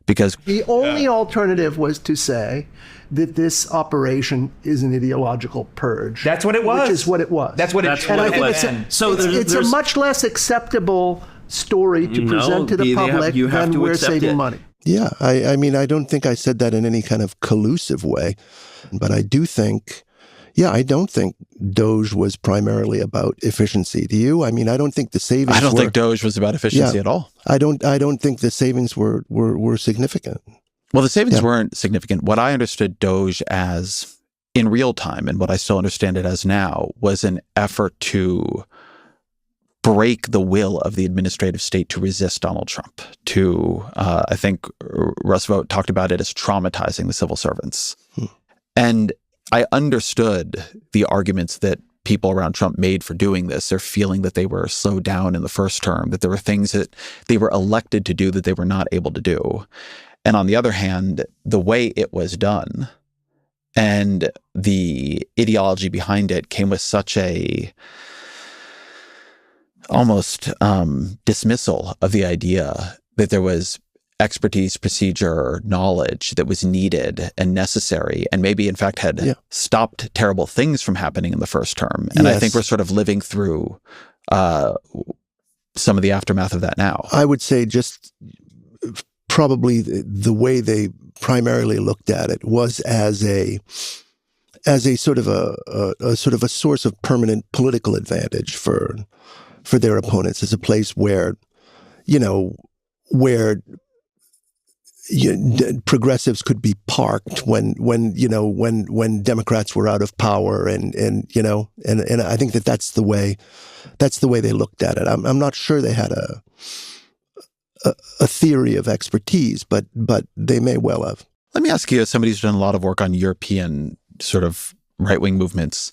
because the only alternative was to say that this operation is an ideological purge. That's what it was. Which is what it was. That's what it and I think it's a much less acceptable story to present to the public than we're saving money. Yeah, I mean, I don't think I said that in any kind of collusive way, but I do think, I don't think Doge was primarily about efficiency. Do you? I mean, I don't think the savings. I don't think Doge was about efficiency at all. I don't think the savings were significant. Well, the savings weren't significant. What I understood Doge as in real time, and what I still understand it as now, was an effort to break the will of the administrative state to resist Donald Trump. I think Roosevelt talked about it as traumatizing the civil servants. And I understood the arguments that people around Trump made for doing this. They're feeling that they were slowed down in the first term, that there were things that they were elected to do that they were not able to do. And on the other hand, the way it was done and the ideology behind it came with such a almost dismissal of the idea that there was expertise, procedure, knowledge that was needed and necessary, and maybe in fact had stopped terrible things from happening in the first term. And I think we're sort of living through some of the aftermath of that now. I would say just probably the way they primarily looked at it was as a sort of a source of permanent political advantage for their opponents, as a place where, where progressives could be parked when Democrats were out of power, and I think that's the way they looked at it. I'm not sure they had a theory of expertise, but they may well have. Let me ask you, as somebody who's done a lot of work on European sort of right-wing movements,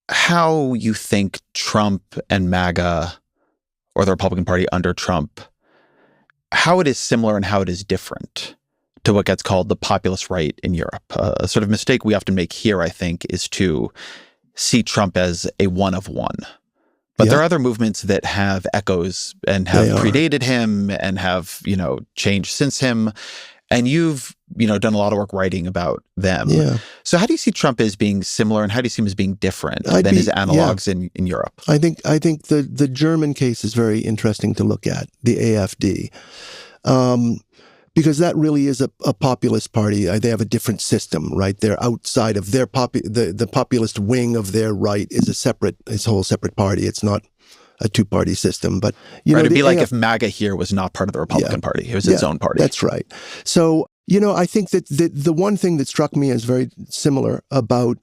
how you think Trump and MAGA, or the Republican Party under Trump, how it is similar and how it is different to what gets called the populist right in Europe. A sort of mistake we often make here, I think, is to see Trump as a one of one. But there are other movements that have echoes and have predated him and have, changed since him. And you've, done a lot of work writing about them. Yeah. So how do you see Trump as being similar, and how do you see him as being different than his analogs in Europe? I think the German case is very interesting to look at, the AfD, because that really is a populist party. They have a different system, right? They're outside of their the populist wing of their right is it's a whole separate party. It's not a two-party system, but it'd be like if MAGA here was not part of the Republican Party; it was its own party. That's right. So I think that the one thing that struck me as very similar about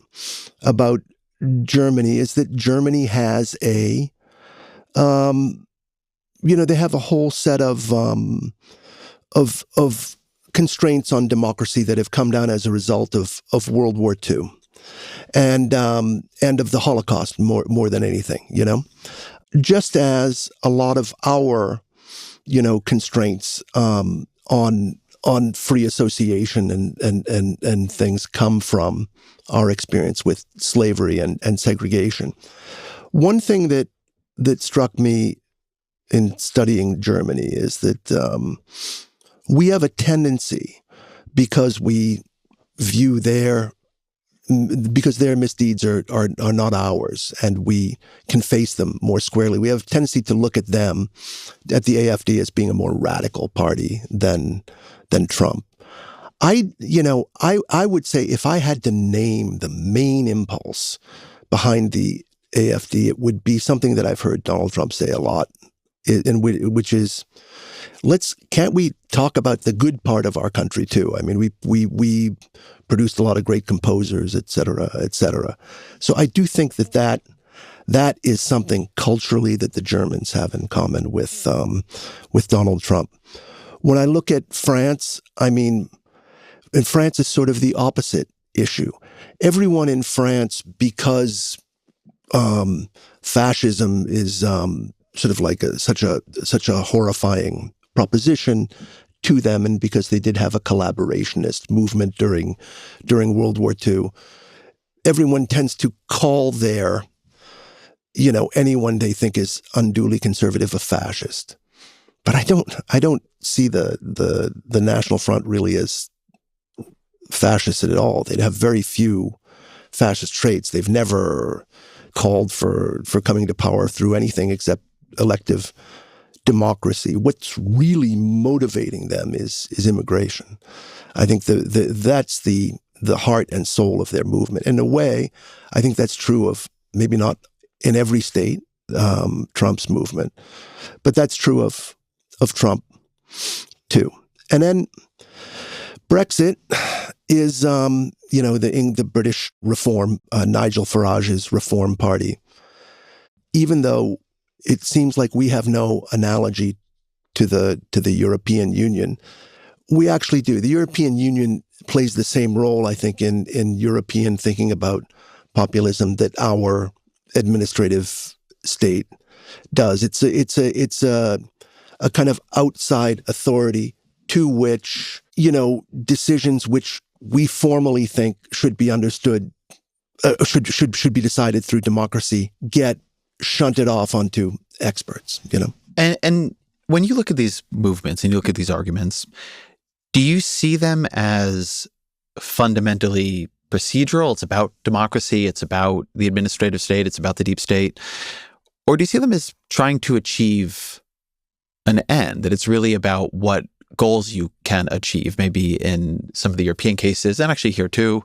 Germany is that Germany has they have a whole set of constraints on democracy that have come down as a result of World War II and of the Holocaust more than anything, just as a lot of our constraints on free association and things come from our experience with slavery and segregation. One thing that struck me in studying Germany is that we have a tendency, because we view because their misdeeds are not ours, and we can face them more squarely. We have a tendency to look at them, at the AfD, as being a more radical party than Trump. I would say, if I had to name the main impulse behind the AfD, it would be something that I've heard Donald Trump say a lot, which is, can't we talk about the good part of our country too? I mean, we produced a lot of great composers, et cetera, et cetera. So I do think that is something culturally that the Germans have in common with Donald Trump. When I look at France, in France is sort of the opposite issue. Everyone in France, because fascism is sort of like such a horrifying proposition to them, and because they did have a collaborationist movement during World War II, everyone tends to call anyone they think is unduly conservative a fascist. But I don't see the National Front really as fascist at all. They have very few fascist traits. They've never called for coming to power through anything except elective democracy. What's really motivating them is immigration. I think that's the heart and soul of their movement. In a way, I think that's true of, maybe not in every state, Trump's movement, but that's true of Trump too. And then Brexit is, the British Reform, Nigel Farage's Reform Party. Even though it seems like we have no analogy to the European Union, we actually do. The European Union plays the same role, I think, in European thinking about populism that our administrative state does. It's a kind of outside authority to which, decisions which we formally think should be understood, should be decided through democracy, get shunted off onto experts, And when you look at these movements and you look at these arguments, do you see them as fundamentally procedural? It's about democracy, it's about the administrative state, it's about the deep state. Or do you see them as trying to achieve an end, that it's really about what goals you can achieve? Maybe in some of the European cases, and actually here too,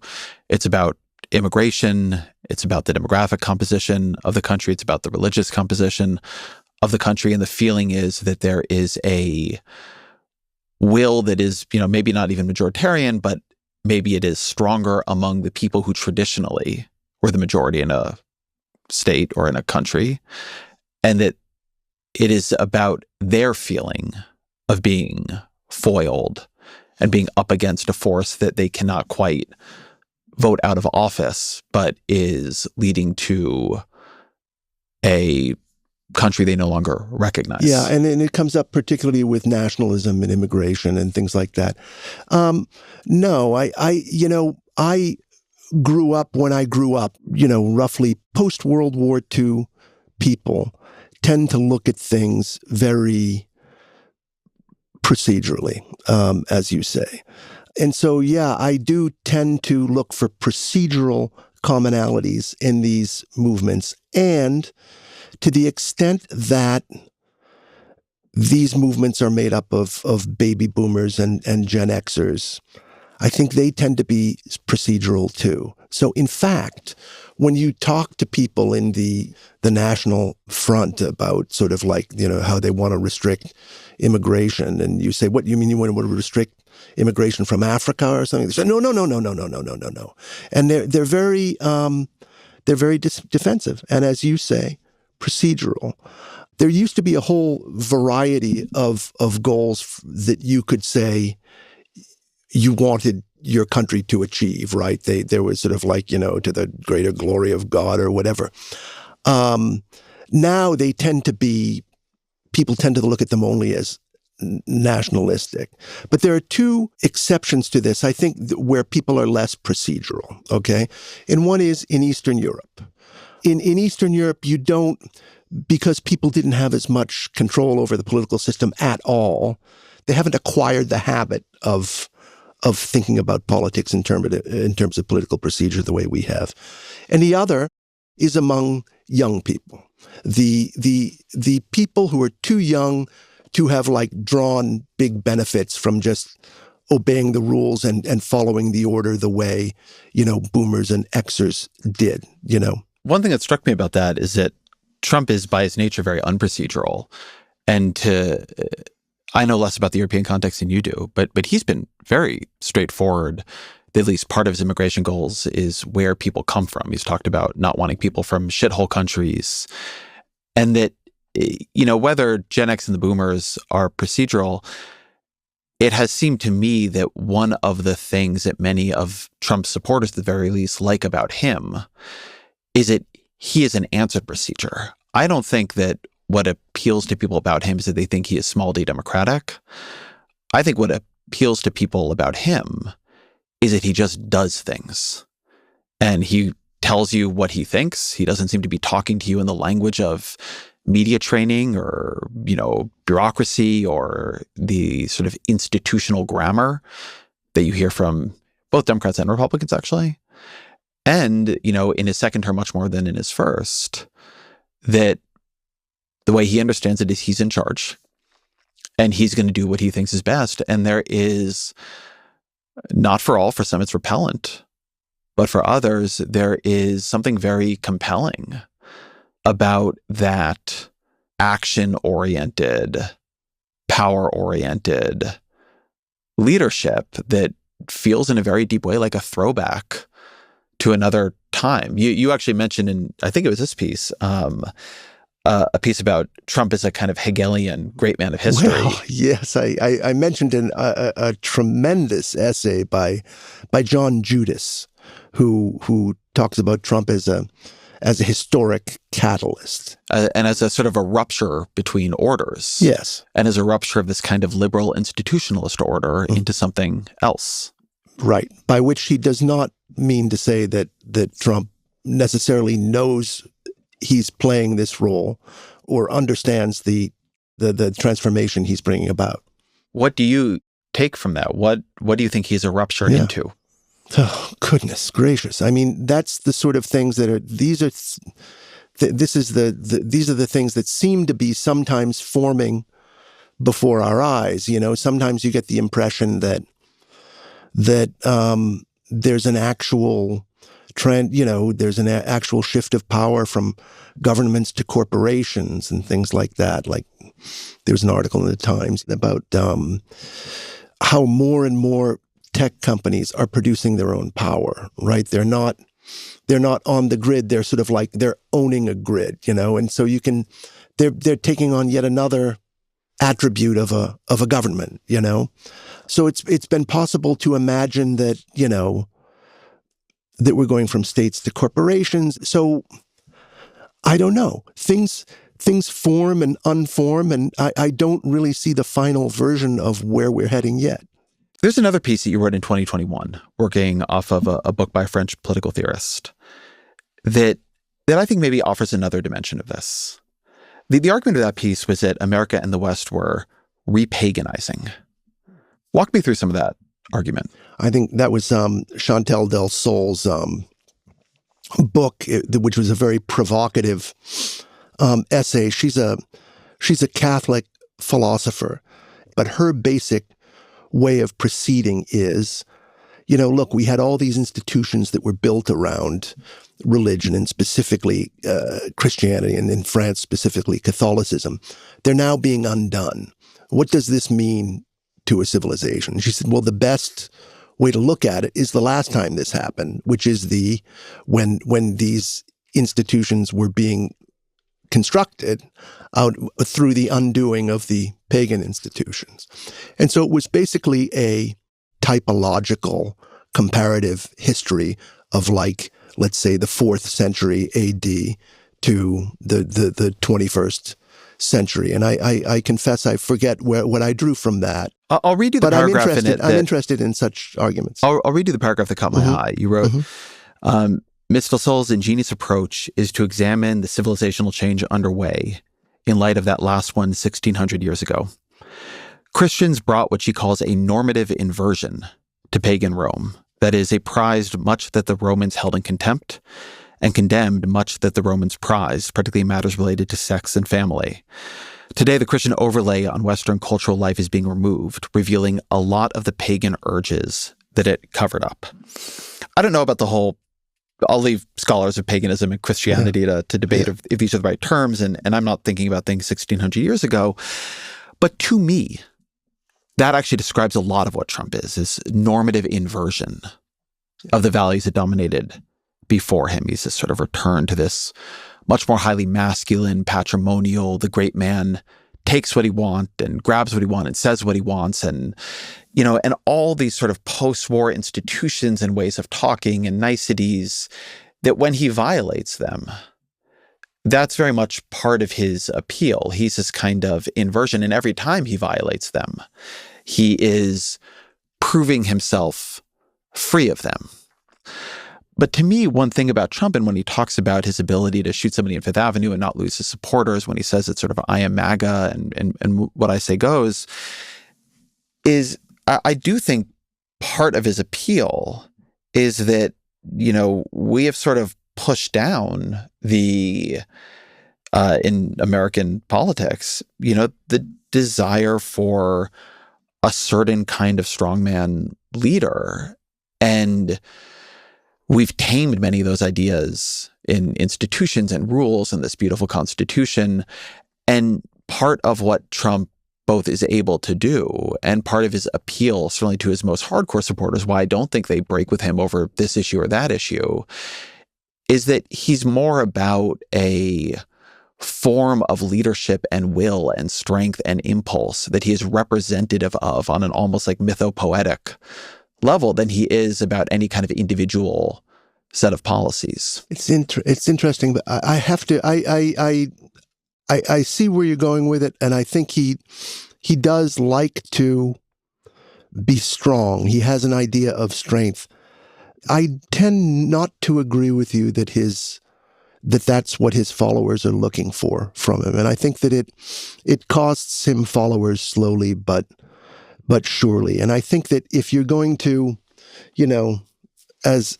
it's about immigration, it's about the demographic composition of the country, it's about the religious composition of the country, and the feeling is that there is a will that is, maybe not even majoritarian, but maybe it is stronger among the people who traditionally were the majority in a state or in a country, and that it is about their feeling of being foiled and being up against a force that they cannot quite vote out of office, but is leading to a country they no longer recognize. Yeah, and it comes up particularly with nationalism and immigration and things like that. No, I grew up when I grew up, roughly post-World War II people tend to look at things very procedurally, as you say. And so, yeah, I do tend to look for procedural commonalities in these movements. And to the extent that these movements are made up of baby boomers and Gen Xers, I think they tend to be procedural too. So in fact, when you talk to people in the National Front about sort of like, how they want to restrict immigration, and you say, what, you mean you want to restrict immigration from Africa or something? They say, no. And they're very defensive. And as you say, procedural. There used to be a whole variety of goals that you could say you wanted your country to achieve, right? There was sort of like, to the greater glory of God or whatever. Now people tend to look at them only as nationalistic. But there are two exceptions to this, I think, where people are less procedural, okay? And one is in Eastern Europe. In Eastern Europe, you don't, because people didn't have as much control over the political system at all, they haven't acquired the habit of thinking about politics in terms of political procedure the way we have. And the other is among young people. The people who are too young to have like drawn big benefits from just obeying the rules and following the order the way, boomers and Xers did, One thing that struck me about that is that Trump is by his nature very unprocedural. And I know less about the European context than you do, but he's been very straightforward. At least part of his immigration goals is where people come from. He's talked about not wanting people from shithole countries. And that, whether Gen X and the boomers are procedural, it has seemed to me that one of the things that many of Trump's supporters, at the very least, like about him is that he is an answered procedure. I don't think that what appeals to people about him is that they think he is small d democratic. I think what appeals to people about him is that he just does things. And he tells you what he thinks. He doesn't seem to be talking to you in the language of media training or, bureaucracy or the sort of institutional grammar that you hear from both Democrats and Republicans, actually. And, in his second term, much more than in his first, that the way he understands it is he's in charge and he's going to do what he thinks is best. And there is, not for all, for some it's repellent, but for others, there is something very compelling about that action-oriented, power-oriented leadership that feels in a very deep way like a throwback to another time. You actually mentioned in, I think it was this piece, a piece about Trump as a kind of Hegelian great man of history. Well, yes, I mentioned in a tremendous essay by John Judas, who talks about Trump as a historic catalyst. And as a sort of a rupture between orders. Yes. And as a rupture of this kind of liberal institutionalist order into something else. Right. By which he does not mean to say that Trump necessarily knows he's playing this role or understands the transformation he's bringing about. What do you take from that? What do you think he's a rupture into? Oh, goodness gracious. I mean, that's the sort of things that are, these are the things that seem to be sometimes forming before our eyes. Sometimes you get the impression that there's an actual there's an actual shift of power from governments to corporations and things like that. Like there's an article in the Times about how more and more tech companies are producing their own power, right? They're not on the grid. They're sort of like they're owning a grid, and so they're taking on yet another attribute of a government, So it's been possible to imagine that, that we're going from states to corporations. So I don't know. Things form and unform, and I don't really see the final version of where we're heading yet. There's another piece that you wrote in 2021, working off of a book by a French political theorist, that I think maybe offers another dimension of this. The argument of that piece was that America and the West were repaganizing. Walk me through some of that argument. I think that was Chantal Del Sol's book, which was a very provocative essay. She's a Catholic philosopher, but her basic way of proceeding is, look, we had all these institutions that were built around religion and specifically Christianity, and in France specifically Catholicism. They're now being undone. What does this mean to a civilization? She said, well, the best way to look at it is the last time this happened, which is when these institutions were being constructed out through the undoing of the pagan institutions. And so it was basically a typological comparative history of, like, let's say the 4th century AD to the 21st century. And I confess I forget what I drew from that. I'll read you the paragraph in it. I'm interested in such arguments. I'll read you the paragraph that caught my eye. You wrote, Ms. Del Sol's ingenious approach is to examine the civilizational change underway in light of that last one 1,600 years ago. Christians brought what she calls a normative inversion to pagan Rome. That is, they prized much that the Romans held in contempt and condemned much that the Romans prized, particularly matters related to sex and family. Today, the Christian overlay on Western cultural life is being removed, revealing a lot of the pagan urges that it covered up. I don't know about the whole, I'll leave scholars of paganism and Christianity to debate if these are the right terms, and I'm not thinking about things 1,600 years ago. But to me, that actually describes a lot of what Trump is normative inversion of the values that dominated before him. He's this sort of return to this much more highly masculine, patrimonial, the great man takes what he wants and grabs what he wants and says what he wants, and and all these sort of post-war institutions and ways of talking and niceties that when he violates them, that's very much part of his appeal. He's this kind of inversion, and every time he violates them, he is proving himself free of them. But to me, one thing about Trump, and when he talks about his ability to shoot somebody in Fifth Avenue and not lose his supporters, when he says it's sort of I am MAGA and what I say goes, is I do think part of his appeal is that, we have sort of pushed down the, in American politics, the desire for a certain kind of strongman leader. And we've tamed many of those ideas in institutions and rules and this beautiful Constitution. And part of what Trump both is able to do and part of his appeal, certainly to his most hardcore supporters, why I don't think they break with him over this issue or that issue, is that he's more about a form of leadership and will and strength and impulse that he is representative of on an almost like mythopoetic level than he is about any kind of individual set of policies. It's interesting, but I have to. I see where you're going with it, and I think he does like to be strong. He has an idea of strength. I tend not to agree with you that that's what his followers are looking for from him, and I think that it costs him followers slowly, but surely. And I think that if you're going to, as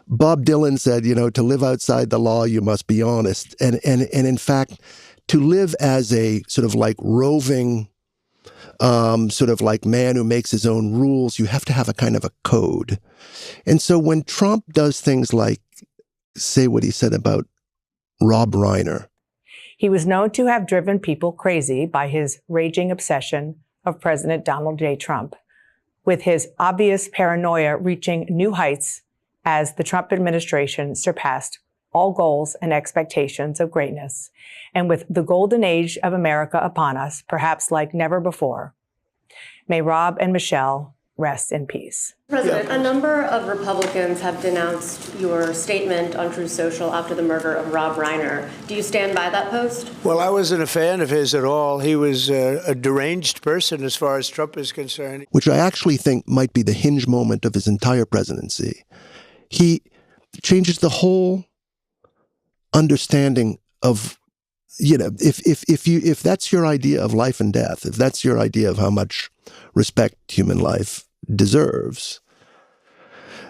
Bob Dylan said, to live outside the law, you must be honest. And in fact, to live as a sort of like roving sort of like man who makes his own rules. You have to have a kind of a code. And so when Trump does things like say what he said about Rob Reiner. He was known to have driven people crazy by his raging obsession of President Donald J. Trump, with his obvious paranoia reaching new heights as the Trump administration surpassed all goals and expectations of greatness, and with the golden age of America upon us, perhaps like never before. May Rob and Michelle rest in peace. President, a number of Republicans have denounced your statement on Truth Social after the murder of Rob Reiner. Do you stand by that post? Well, I wasn't a fan of his at all. He was a deranged person as far as Trump is concerned. Which I actually think might be the hinge moment of his entire presidency. He changes the whole understanding of, if that's your idea of life and death, if that's your idea of how much respect human life deserves,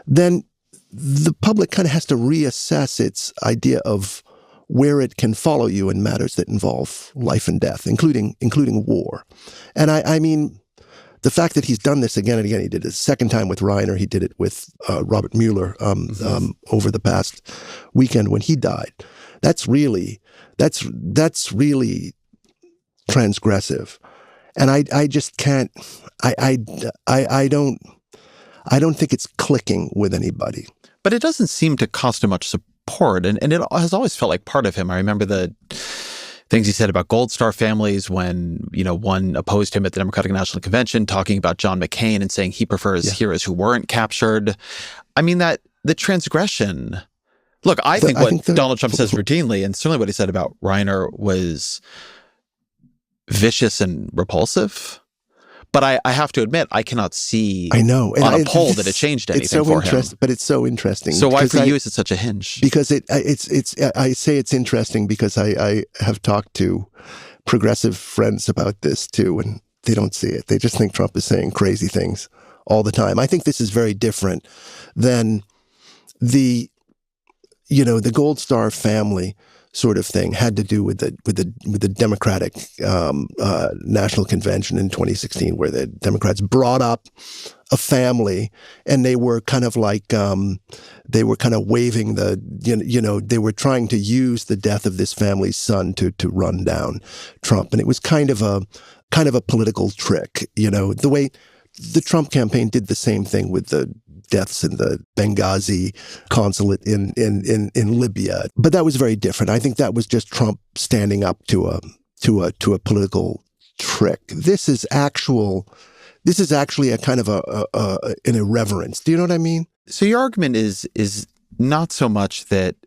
then the public kind of has to reassess its idea of where it can follow you in matters that involve life and death, including war. And I mean, the fact that he's done this again and again, he did it a second time with Reiner, he did it with Robert Mueller over the past weekend when he died. That's really transgressive. And I just can't, I don't think it's clicking with anybody. But it doesn't seem to cost him much support. And it has always felt like part of him. I remember the things he said about Gold Star families when, one opposed him at the Democratic National Convention, talking about John McCain and saying he prefers heroes who weren't captured. I mean, the transgression. Look, I think what Donald Trump says routinely, and certainly what he said about Reiner, was vicious and repulsive. But I have to admit, I cannot see on a poll that it changed anything for him. But it's so interesting. So why for you is it such a hinge? Because I say it's interesting because I have talked to progressive friends about this too, and they don't see it. They just think Trump is saying crazy things all the time. I think this is very different than the Gold Star family sort of thing had to do with the Democratic National Convention in 2016, where the Democrats brought up a family and they were kind of like they were kind of waving they were trying to use the death of this family's son to run down Trump, and it was kind of a political trick, the way the Trump campaign did the same thing with the deaths in the Benghazi consulate in Libya. But that was very different. I think that was just Trump standing up to a political trick. This is actually a kind of an irreverence. Do you know what I mean? So your argument is not so much that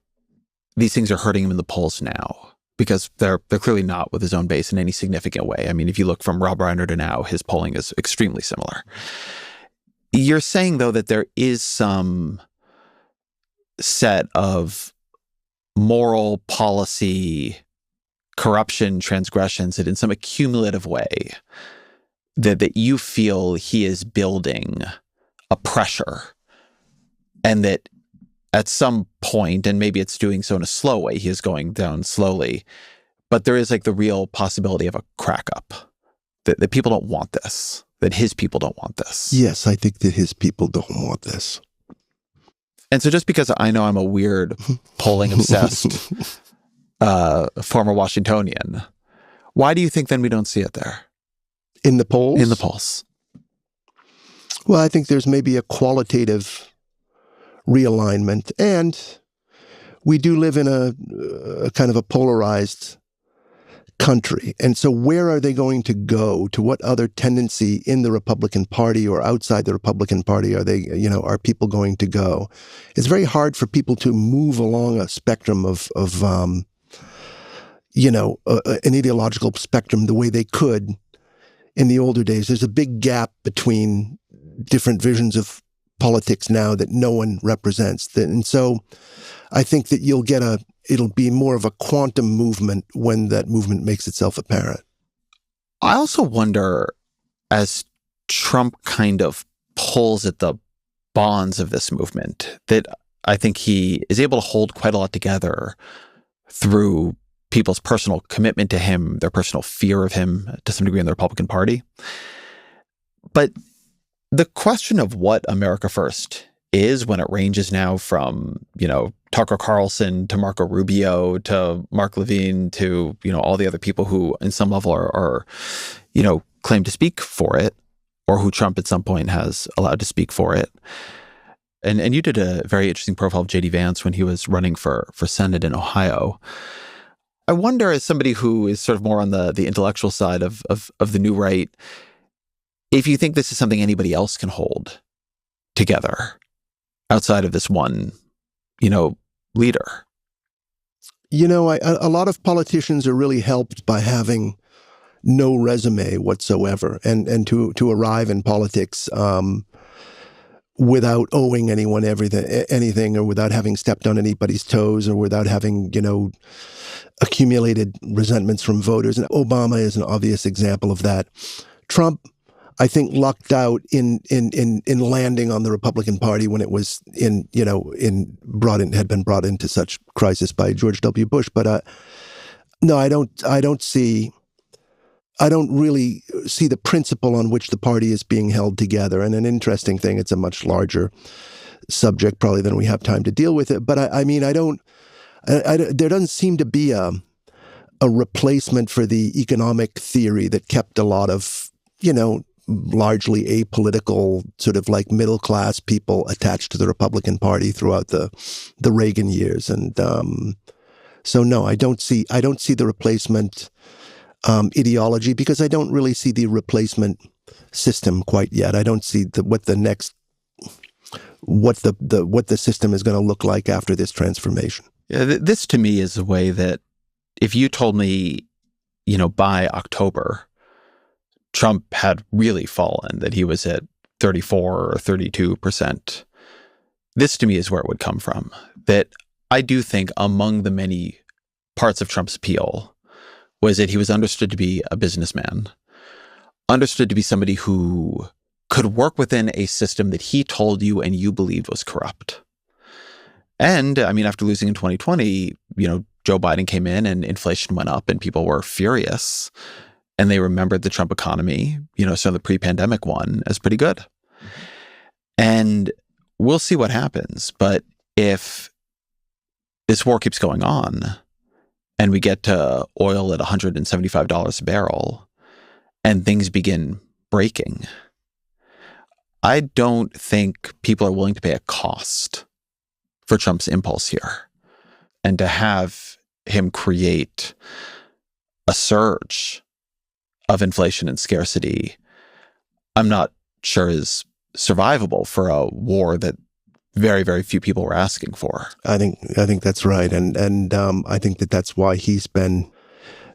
these things are hurting him in the polls now, because they're clearly not with his own base in any significant way. I mean, if you look from Rob Reiner to now, his polling is extremely similar. You're saying, though, that there is some set of moral policy corruption, transgressions that in some accumulative way that you feel he is building a pressure, and that at some point, and maybe it's doing so in a slow way, he is going down slowly, but there is like the real possibility of a crack up, that people don't want this. That his people don't want this. Yes, I think that his people don't want this. And so just because I know I'm a weird polling obsessed former Washingtonian, why do you think then we don't see it there? In the polls? In the polls. Well, I think there's maybe a qualitative realignment, and we do live in a kind of a polarized country. And so where are they going to go? To what other tendency in the Republican Party or outside the Republican Party are people going to go? It's very hard for people to move along a spectrum of an ideological spectrum the way they could in the older days. There's a big gap between different visions of politics now that no one represents. And so I think that it'll be more of a quantum movement when that movement makes itself apparent. I also wonder, as Trump kind of pulls at the bonds of this movement, that I think he is able to hold quite a lot together through people's personal commitment to him, their personal fear of him to some degree in the Republican Party. But the question of what America First is, when it ranges now from, Tucker Carlson to Marco Rubio to Mark Levine to, all the other people who in some level are claim to speak for it, or who Trump at some point has allowed to speak for it. And you did a very interesting profile of J.D. Vance when he was running for Senate in Ohio. I wonder, as somebody who is sort of more on the intellectual side of the new right, if you think this is something anybody else can hold together outside of this one, leader. A lot of politicians are really helped by having no resume whatsoever, and to arrive in politics without owing anyone anything, or without having stepped on anybody's toes, or without having accumulated resentments from voters. And Obama is an obvious example of that. Trump, I think, lucked out in landing on the Republican Party when it was had been brought into such crisis by George W. Bush. But no, I don't really see the principle on which the party is being held together. And an interesting thing, it's a much larger subject probably than we have time to deal with it. But there doesn't seem to be a replacement for the economic theory that kept a lot of, largely apolitical, sort of like middle-class people attached to the Republican Party throughout the Reagan years. And so, no, I don't see the replacement ideology, because I don't really see the replacement system quite yet. I don't see what the system is going to look like after this transformation. Yeah, this to me is a way that if you told me, by October, Trump had really fallen, that he was at 34 or 32%, this to me is where it would come from. That I do think among the many parts of Trump's appeal was that he was understood to be a businessman, understood to be somebody who could work within a system that he told you and you believed was corrupt. And after losing in 2020, Joe Biden came in and inflation went up and people were furious, and they remembered the Trump economy, so the pre-pandemic one, as pretty good. And we'll see what happens. But if this war keeps going on and we get to oil at $175 a barrel and things begin breaking, I don't think people are willing to pay a cost for Trump's impulse here. And to have him create a surge of inflation and scarcity, I'm not sure is survivable for a war that very, very few people were asking for. I think that's right, and I think that's why he's been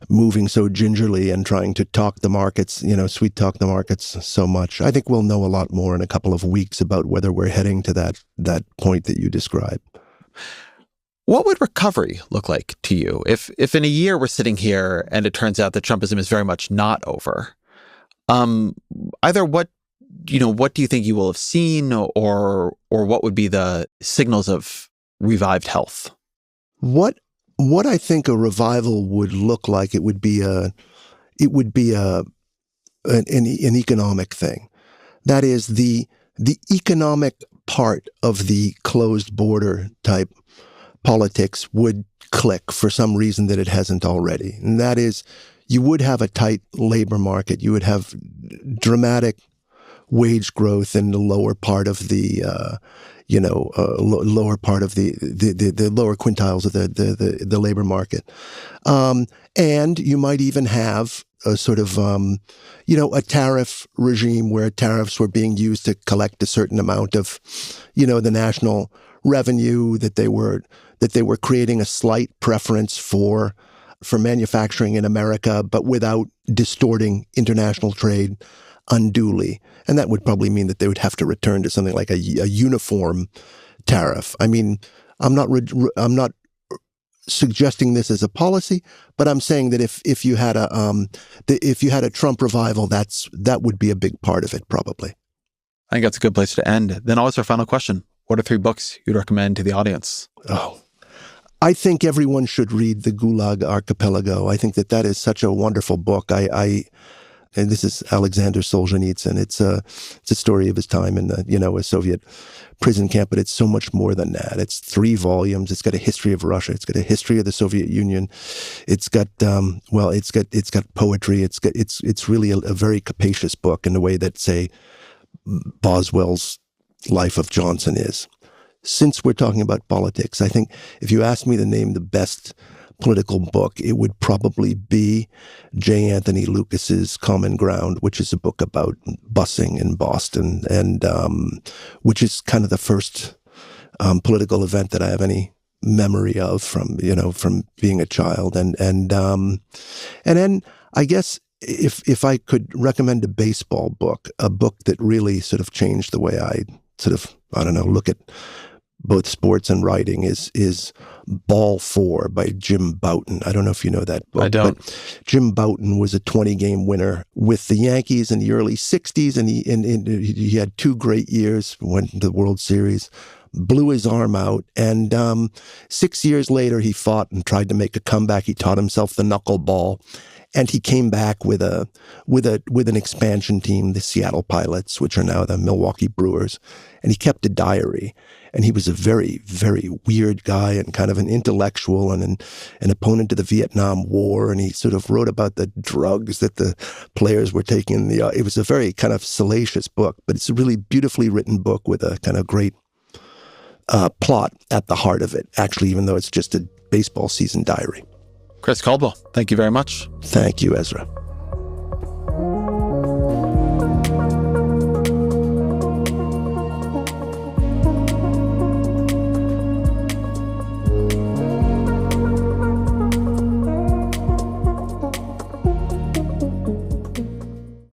moving so gingerly and trying to talk the markets, sweet talk the markets so much. I think we'll know a lot more in a couple of weeks about whether we're heading to that point that you describe. What would recovery look like to you if in a year we're sitting here and it turns out that Trumpism is very much not over? Either what do you think you will have seen, or what would be the signals of revived health? What I think a revival would look like, it would be an economic thing. That is, the economic part of the closed border type politics would click for some reason that it hasn't already. And that is, you would have a tight labor market. You would have dramatic wage growth in the lower part of the, lower part of the lower quintiles of the labor market. And you might even have a sort of, a tariff regime where tariffs were being used to collect a certain amount of, the national revenue, that they were creating a slight preference for manufacturing in America, but without distorting international trade unduly. And that would probably mean that they would have to return to something like a uniform tariff. I'm not suggesting this as a policy, but I'm saying that if you had a Trump revival, that would be a big part of it, probably. I think that's a good place to end. Then always our final question. What are 3 books you'd recommend to the audience? Oh, I think everyone should read The Gulag Archipelago. I think that is such a wonderful book. And this is Alexander Solzhenitsyn. It's a story of his time in a Soviet prison camp, but it's so much more than that. It's 3 volumes. It's got a history of Russia. It's got a history of the Soviet Union. It's got it's got poetry. It's really a very capacious book in the way that, say, Boswell's Life of Johnson is. Since we're talking about politics, I think if you ask me to name the best political book, it would probably be J. Anthony Lucas's Common Ground, which is a book about busing in Boston, and which is kind of the first political event that I have any memory of from being a child. And then I guess if I could recommend a baseball book, a book that really sort of changed the way I look at both sports and writing, is Ball 4 by Jim Bouton. I don't know if you know that book. I don't. But Jim Bouton was a 20-game winner with the Yankees in the early 60s, and he had 2 great years, went to the World Series, blew his arm out, and 6 years later he fought and tried to make a comeback. He taught himself the knuckleball, and he came back with an expansion team, the Seattle Pilots, which are now the Milwaukee Brewers, and he kept a diary. And he was a very, very weird guy and kind of an intellectual and an opponent to the Vietnam War. And he sort of wrote about the drugs that the players were taking. It was a very kind of salacious book, but it's a really beautifully written book with a kind of great plot at the heart of it, actually, even though it's just a baseball season diary. Chris Caldwell, thank you very much. Thank you, Ezra.